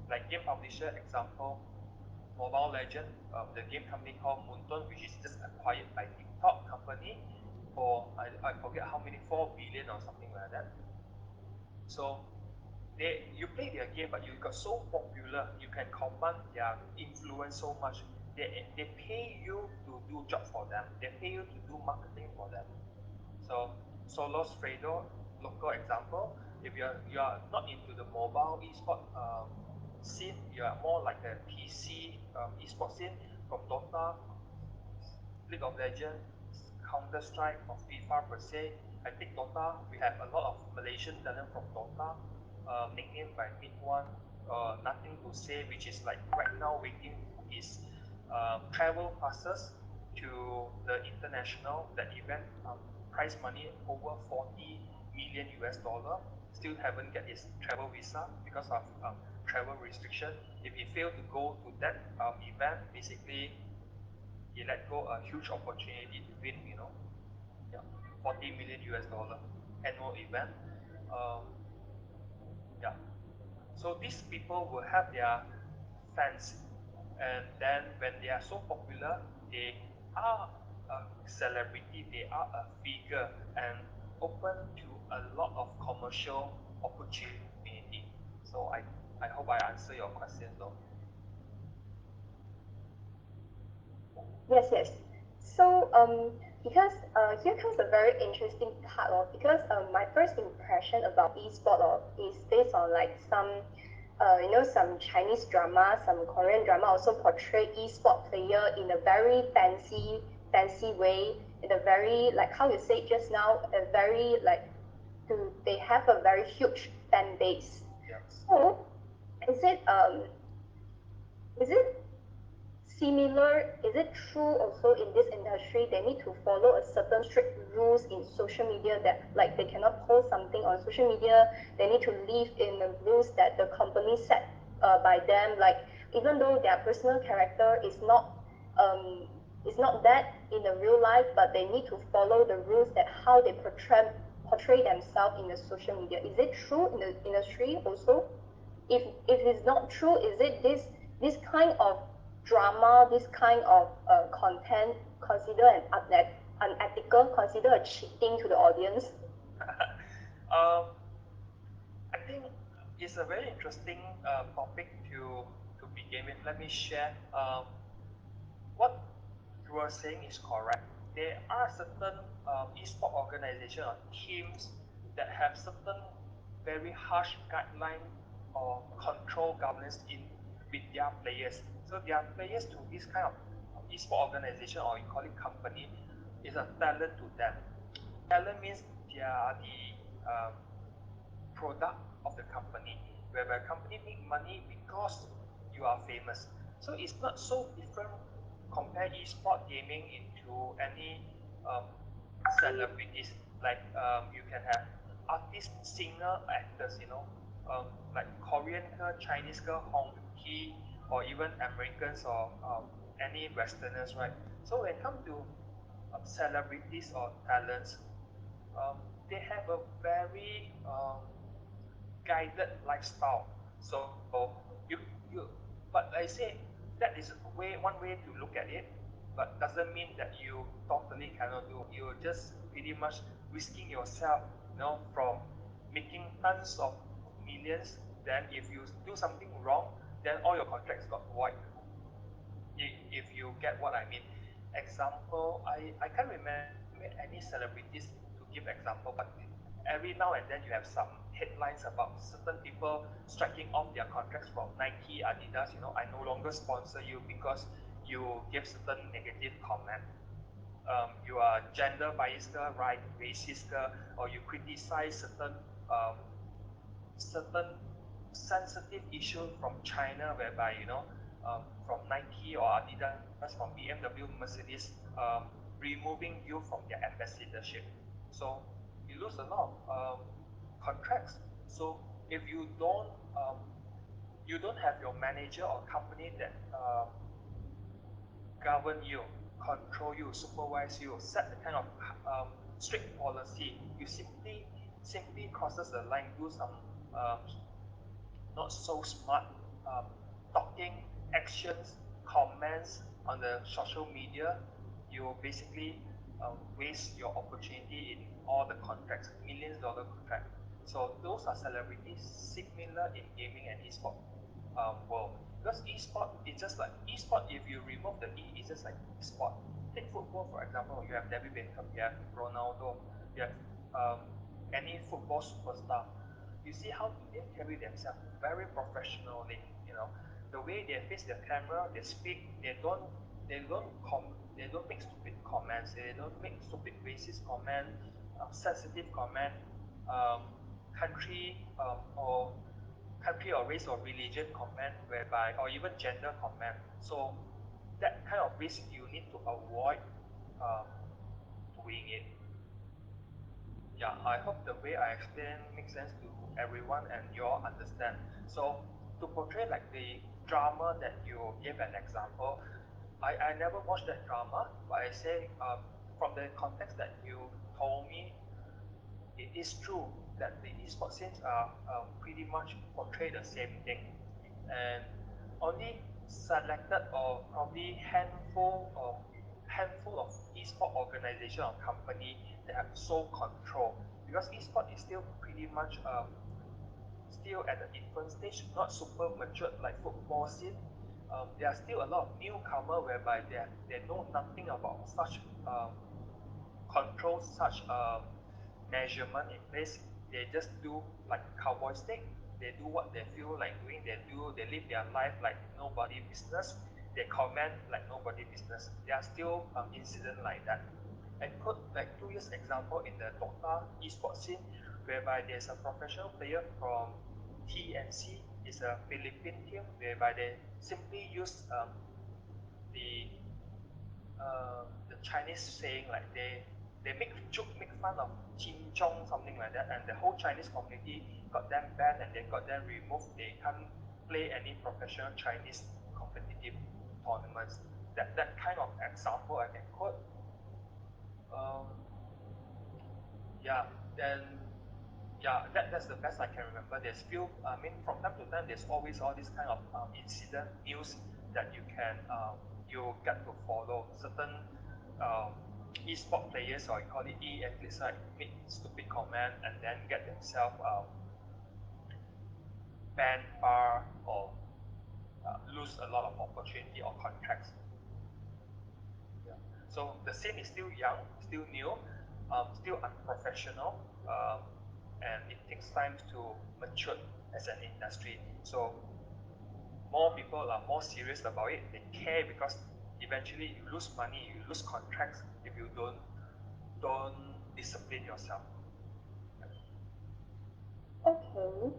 Like game publisher example, Mobile Legend, the game company called Moonton, which is just acquired by TikTok company for I forget how many 4 billion or something like that. So you play their game, but you got so popular, you can command their influence so much. They pay you to do job for them. They pay you to do marketing for them. So Solos Fredo, local example, If you are not into the mobile esport scene, you are more like a PC esport scene from Dota, League of Legends, Counter Strike, or FIFA per se. I think Dota, we have a lot of Malaysian talent from Dota, nicknamed by Mid One, Nothing to Say, which is like right now waiting for his travel passes to the international that event. Prize money over 40 million US dollar. Still haven't get his travel visa because of travel restriction. If he failed to go to that event, basically he let go a huge opportunity to win, yeah, 40 million US dollar annual event. Um, yeah, so these people will have their fans, and then when they are so popular, they are a celebrity, they are a figure, and open to a lot of commercial opportunity. So I hope I answer your question though. Yes, yes. So, because here comes a very interesting part of, because my first impression about e-sport is based on like some, some Chinese drama, some Korean drama also portray e-sport player in a very fancy way, in a very, like how you say just now, a very like, they have a very huge fan base. Yeah. So, is it um, is it similar, is it true also in this industry they need to follow a certain strict rules in social media, that like they cannot post something on social media, they need to live in the rules that the company set by them, like even though their personal character um, is not that in the real life, but they need to follow the rules that how they portray themselves in the social media. Is it true in the industry also? If it's not true, is it this kind of drama, this kind of content considered unethical, considered a cheating to the audience? um, I think it's a very interesting topic to begin with. Let me share. What you are saying is correct. There are certain esport organization or teams that have certain very harsh guideline or control governance in with their players. So their players to this kind of esport organization, or you call it company, is a talent to them. Talent means they are the product of the company, whereby a company make money because you are famous. So it's not so different compare esport gaming into any um, celebrities. Like you can have artist, singer, actors, like Korean girl, Chinese girl, Hong Kee, or even Americans or any Westerners, right? So when it comes to celebrities or talents, um, they have a very guided lifestyle. So you but I say that is one way to look at it, but doesn't mean that you totally cannot do. You're just pretty much risking yourself, from making tons of millions. Then if you do something wrong, then all your contracts got void. If you get what I mean. Example, I can't remember any celebrities to give example, but every now and then you have some headlines about certain people striking off their contracts from Nike, Adidas. I no longer sponsor you because you give certain negative comment. You are gender biased, right, racist, or you criticize certain sensitive issue from China, whereby from Nike or Adidas, from BMW, Mercedes, removing you from their ambassadorship. So you lose a lot of contracts. So if you don't have your manager or company that govern you, control you, supervise you, set the kind of strict policy, you simply crosses the line, do some um, not so smart talking, actions, comments on the social media, you basically waste your opportunity in all the contracts, millions dollar contract. So those are celebrities similar in gaming and esport world. Because esport is just like esport. If you remove the E, it's just like sport. Take football for example. You have David Beckham, you have Ronaldo, you have any football superstar. you see how they carry themselves very professionally. The way they face the camera, they speak, they don't they don't make stupid comments, they don't make stupid racist comment, sensitive comment, um, country or country or race or religion comment, whereby or even gender comment. So that kind of risk you need to avoid um, doing it. Yeah, I hope the way I explain makes sense to everyone and you all understand. So to portray like the drama that you gave an example, I never watched that drama, but I say from the context that you told me, it is true that the esports scenes are pretty much portray the same thing, and only selected or probably handful of esport organization or company that have sole control, because esport is still pretty much still at the infant stage, not super matured like football scene. There are still a lot of newcomer whereby they know nothing about such control, such measurement in place. They just do like cowboy stick. They do what they feel like doing. They live their life like nobody business. They comment like nobody business. There are still incident like that. And put like 2 years example in the Dota esports scene, whereby there's a professional player from TNC, is a Philippine team, whereby they simply use the the Chinese saying like they make joke, make fun of Jin Zhong, something like that, and the whole Chinese community got them banned and they got them removed. They can't play any professional Chinese competitive tournaments. That kind of example I can quote. Um, yeah, then that's the best I can remember. There's few, I mean, from time to time, there's always all this kind of incident news that you get to follow. Certain um, e-sport players, or you call it e-athletes, like make stupid comment and then get themselves banned, bar, or lose a lot of opportunity or contracts. Yeah. So the scene is still young, still new, still unprofessional, um, and it takes time to mature as an industry. So more people are more serious about it. They care because eventually you lose money, you lose contracts if you don't discipline yourself. Okay.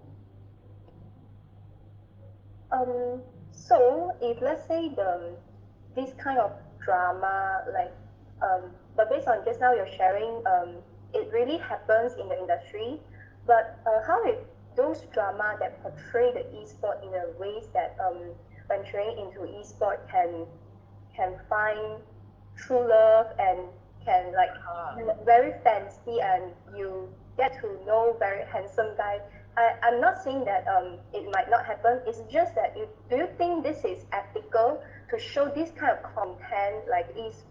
So if let's say this kind of drama, like, but based on just now you're sharing, it really happens in the industry. But how if those drama that portray the e-sport in a ways that venturing into e-sport can find true love and can like Ah, very fancy and you get to know very handsome guy. I'm not saying that it might not happen. It's just that do you think this is ethical to show this kind of content like is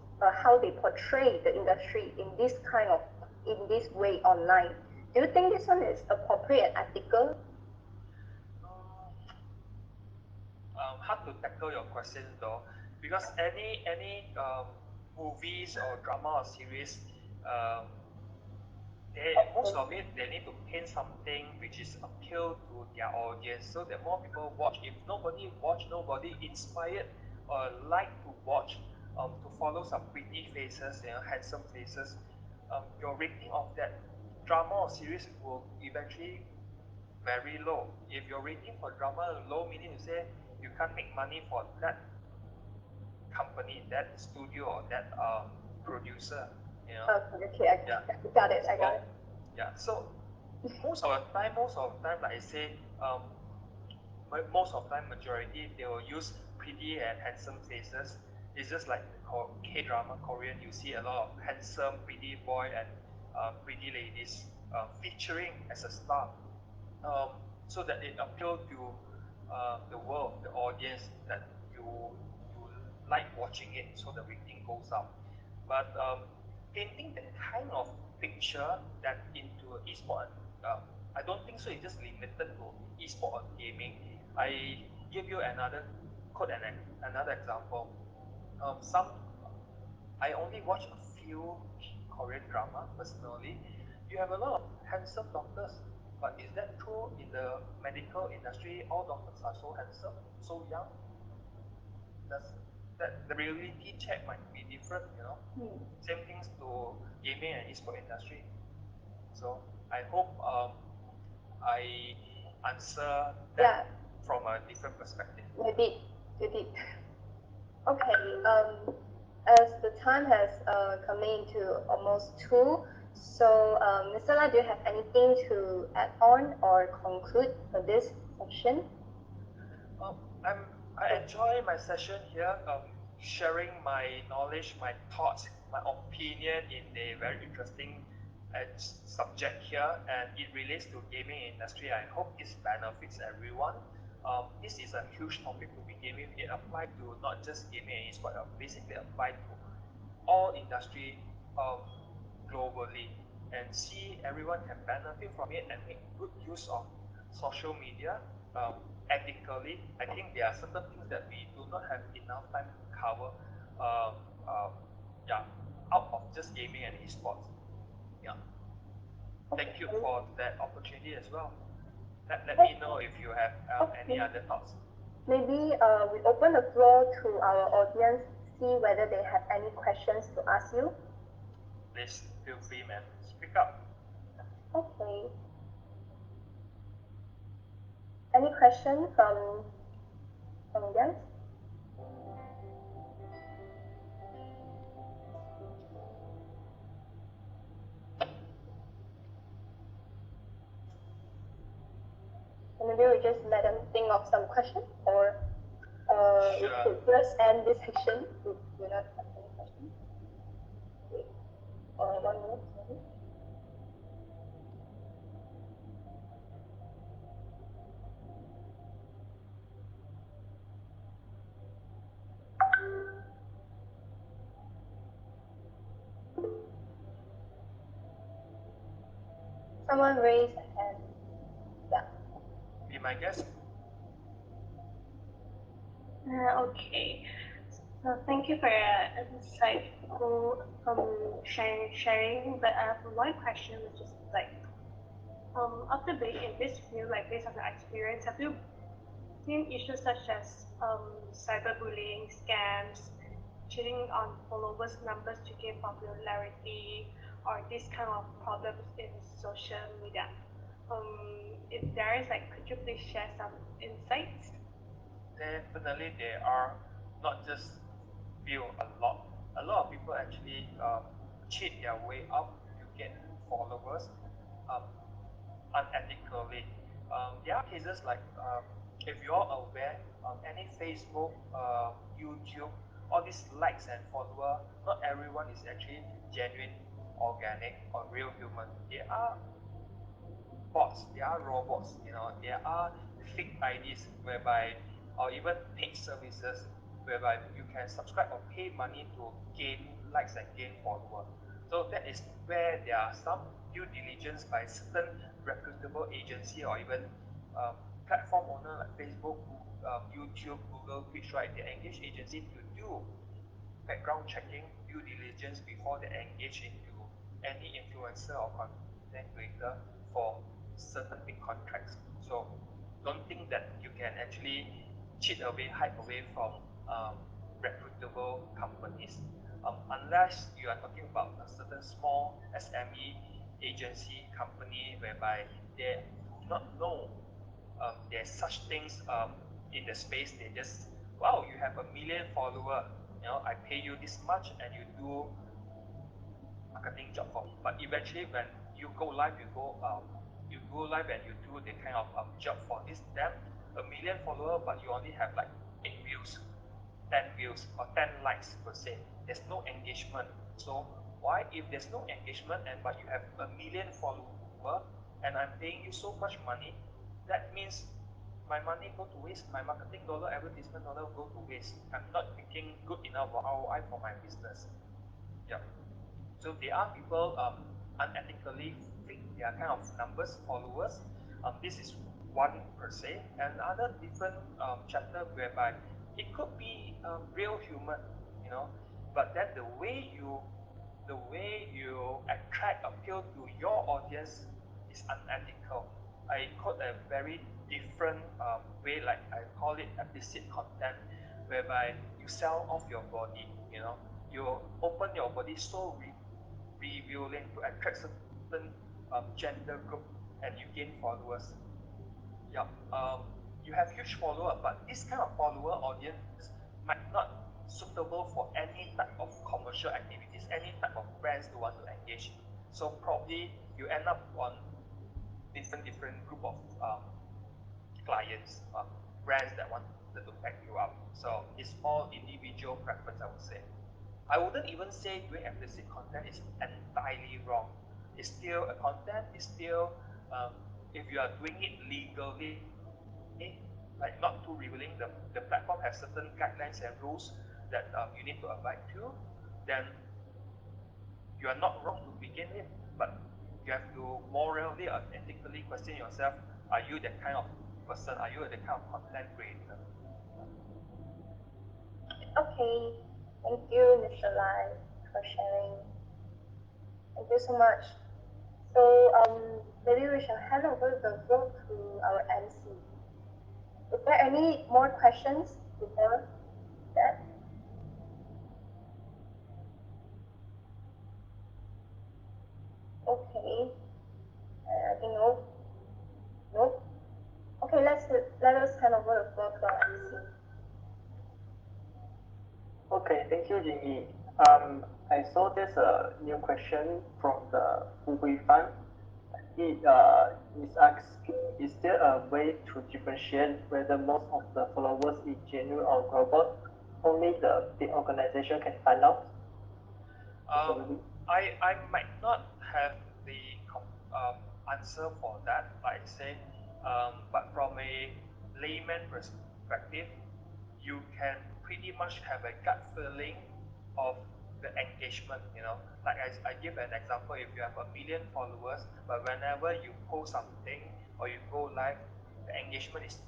how they portray the industry in this kind of in this way online? Do you think this one is appropriate and ethical? hard to tackle your question though, because any movies or drama or series, um, most of it they need to paint something which is appeal to their audience, so that more people watch. If nobody watch, nobody inspired or like to watch, to follow some pretty faces, handsome faces, your rating of that drama or series will eventually very low. If your rating for drama low, meaning to say you can't make money for that company, that studio, or that producer, you know. Okay, okay, Yeah. I got it. I got So it. yeah. So most of the time, like I say, most of the time, majority they will use pretty and handsome faces. It's just like the K drama Korean. You see a lot of handsome, pretty boy and pretty ladies featuring as a star, um, so that it appeal to the world, the audience, that you like watching it, so the rating goes up. But painting that kind of picture that into e-sport, I don't think so. It's just limited to e-sport or gaming. I give you another quote and another example. Some I only watch a few Korean drama personally. You have a lot of handsome doctors, But is that true in the medical industry? All doctors are so handsome, so young. Does that the reality check might be different? Same things to gaming and esport industry. So I hope I answer that from a different perspective. You did. You did. Okay. As the time has coming to almost 2, so Mr. Lai, do you have anything to add on or conclude for this session? I enjoy my session here, sharing my knowledge, my thoughts, my opinion in a very interesting subject here, and it relates to gaming industry. I hope this benefits everyone. This is a huge topic to begin with. It applies to not just gaming and esports, basically apply to all industry globally, and see everyone can benefit from it and make good use of social media ethically. I think there are certain things that we do not have enough time to cover. Um, um, yeah, out of just gaming and esports. Yeah. Thank you for that opportunity as well. Let me know if you have any other thoughts. Maybe we open the floor to our audience, see whether they have any questions to ask you. Please feel free, man. Speak up. Okay. Any question from audience? Maybe we just let them think of some questions, or we could just end this section if you not have any questions. Wait, 1 minute, maybe. Someone raised a hand. Yeah. Be my guest. Okay. So thank you for your insightful sharing. But I have one question, which is like, after being in this field, like based on your experience, have you seen issues such as cyberbullying, scams, cheating on followers numbers to gain popularity, or this kind of problems in social media? If there is, like, could you please share some insights? Definitely, there are not just few, a lot of people actually cheat their way up to get followers um, unethically. There are cases like, if you're aware, any Facebook, YouTube, all these likes and follower, not everyone is actually genuine, organic, or real human. There are bots, there are robots, there are fake IDs whereby, or even paid services whereby you can subscribe or pay money to gain likes and gain followers. So that is where there are some due diligence by certain reputable agency or even platform owner like Facebook, YouTube, Google, Twitch, right? They engage agency to do background checking, due diligence before they engage into any influencer or content creator for certain big contracts. So don't think that you can actually cheat away, hide away from reputable companies. Unless you are talking about a certain small SME agency company whereby they do not know there's such things in the space. They just, wow, you have 1 million follower, I pay you this much and you do marketing job for me. But eventually when you go live, you go live and you do the kind of job for this them, 1 million follower, but you only have like 8 views, 10 views, or 10 likes per se. There's no engagement. So why, if there's no engagement and but you have 1 million follower and I'm paying you so much money, that means my money go to waste, my marketing dollar, advertisement dollar go to waste. I'm not making good enough ROI for my business. Yeah. So there are people unethically fake their kind of numbers, followers. This is one per se. And other different chapter whereby it could be real human, but then the way you attract, appeal to your audience is unethical. I code a very different way, like I call it explicit content, whereby you sell off your body. You open your body so revealing to attract certain gender group, and you gain followers. Yeah. You have huge follower, but this kind of follower audience might not suitable for any type of commercial activities, any type of brands they want to engage. So probably you end up on different group of clients, brands that wanted to back you up. So it's all individual preference, I would say. I wouldn't even say doing explicit content is entirely wrong. It's still a content. It's still, if you are doing it legally, like not too revealing, the platform has certain guidelines and rules that you need to abide to, then you are not wrong to begin with, but you have to morally or ethically question yourself, are you that kind of person? Are you that kind of content creator? Okay, thank you, Mr. Lai, for sharing. Thank you so much. So, maybe we shall hand over the floor to our MC. Is there any more questions before that? Okay, I think no. Nope. Okay, let us hand over the floor to our MC. Okay, thank you, Jingyi. I saw there's a new question from the Hui Fan. It is asking, is there a way to differentiate whether most of the followers is genuine or robot? Only the big organization can find out. I might not have the answer for that, like I say, but from a layman perspective, you can pretty much have a gut feeling of the engagement. Like I give an example: if you have 1 million followers, but whenever you post something or you go live, the engagement is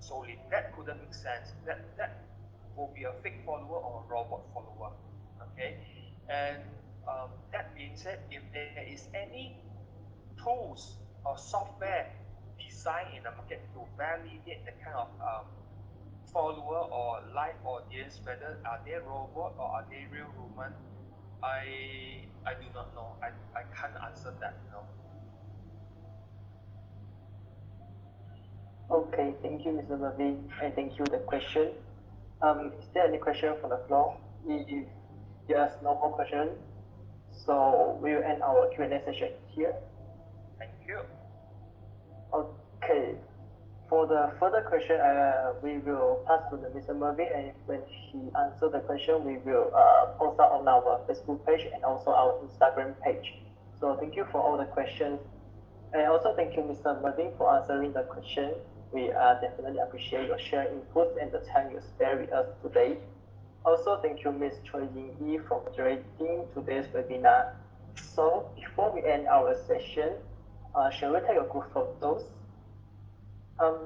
so little. That couldn't make sense. That will be a fake follower or a robot follower. Okay, and that being said, if there is any tools or software designed in the market to validate the kind of follower or live audience, whether are they robot or are they real human, I do not know. I can't answer that. Okay, thank you, Mr. Mervyn, and thank you for the question. Is there any question from the floor? If there's no more question, so we will end our Q&A session here. Thank you. Okay, for the further question, we will pass to the Mr. Mervyn, and when he answers the question, we will post out on our Facebook page and also our Instagram page. So thank you for all the questions, and also thank you, Mr. Mervyn, for answering the question. We definitely appreciate your share input and the time you spare with us today. Also, thank you, Ms. Choi Ying-Yi, for moderating today's webinar. So, before we end our session, shall we take a group photos?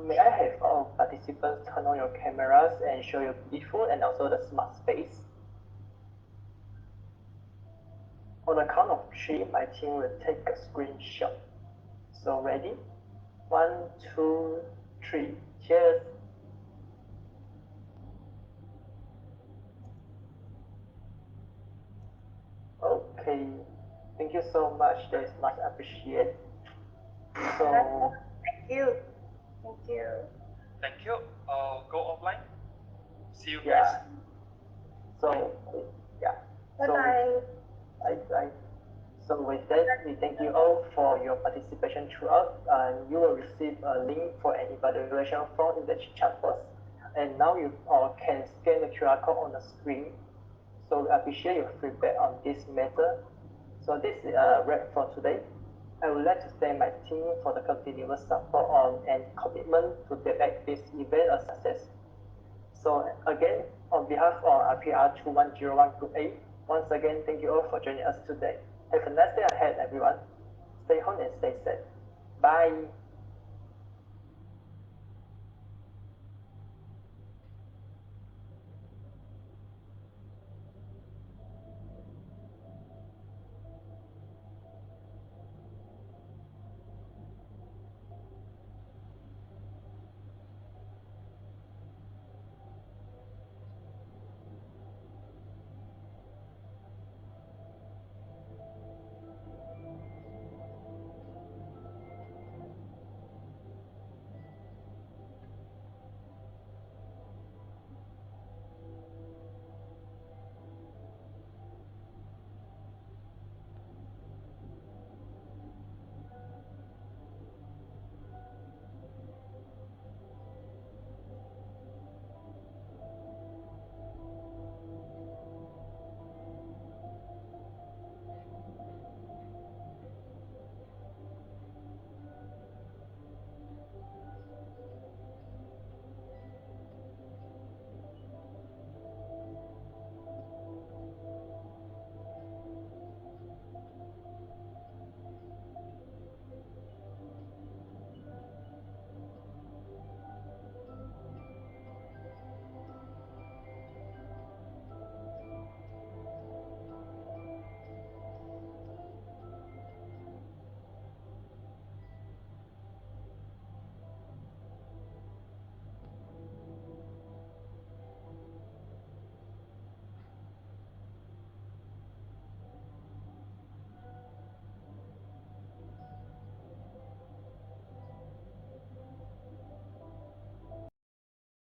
May I have all participants turn on your cameras and show your beautiful and also the smart space? On the count of 3, my team will take a screenshot. So, ready? 1, 2, 3. Cheers! Okay, thank you so much. That is much appreciated. So, Thank you. Thank you. Thank you. Go offline. See you yeah. guys. So, yeah. Bye-bye. I, so with that, we thank you all for your participation throughout. You will receive a link for an evaluation form in the chat box. And now you all can scan the QR code on the screen. So we appreciate your feedback on this matter. So this is a wrap for today. I would like to thank my team for the continuous support on and commitment to make this event a success. So again, on behalf of RPR 2101 Group A, once again, thank you all for joining us today. Have a nice day ahead, everyone. Stay home and stay safe. Bye.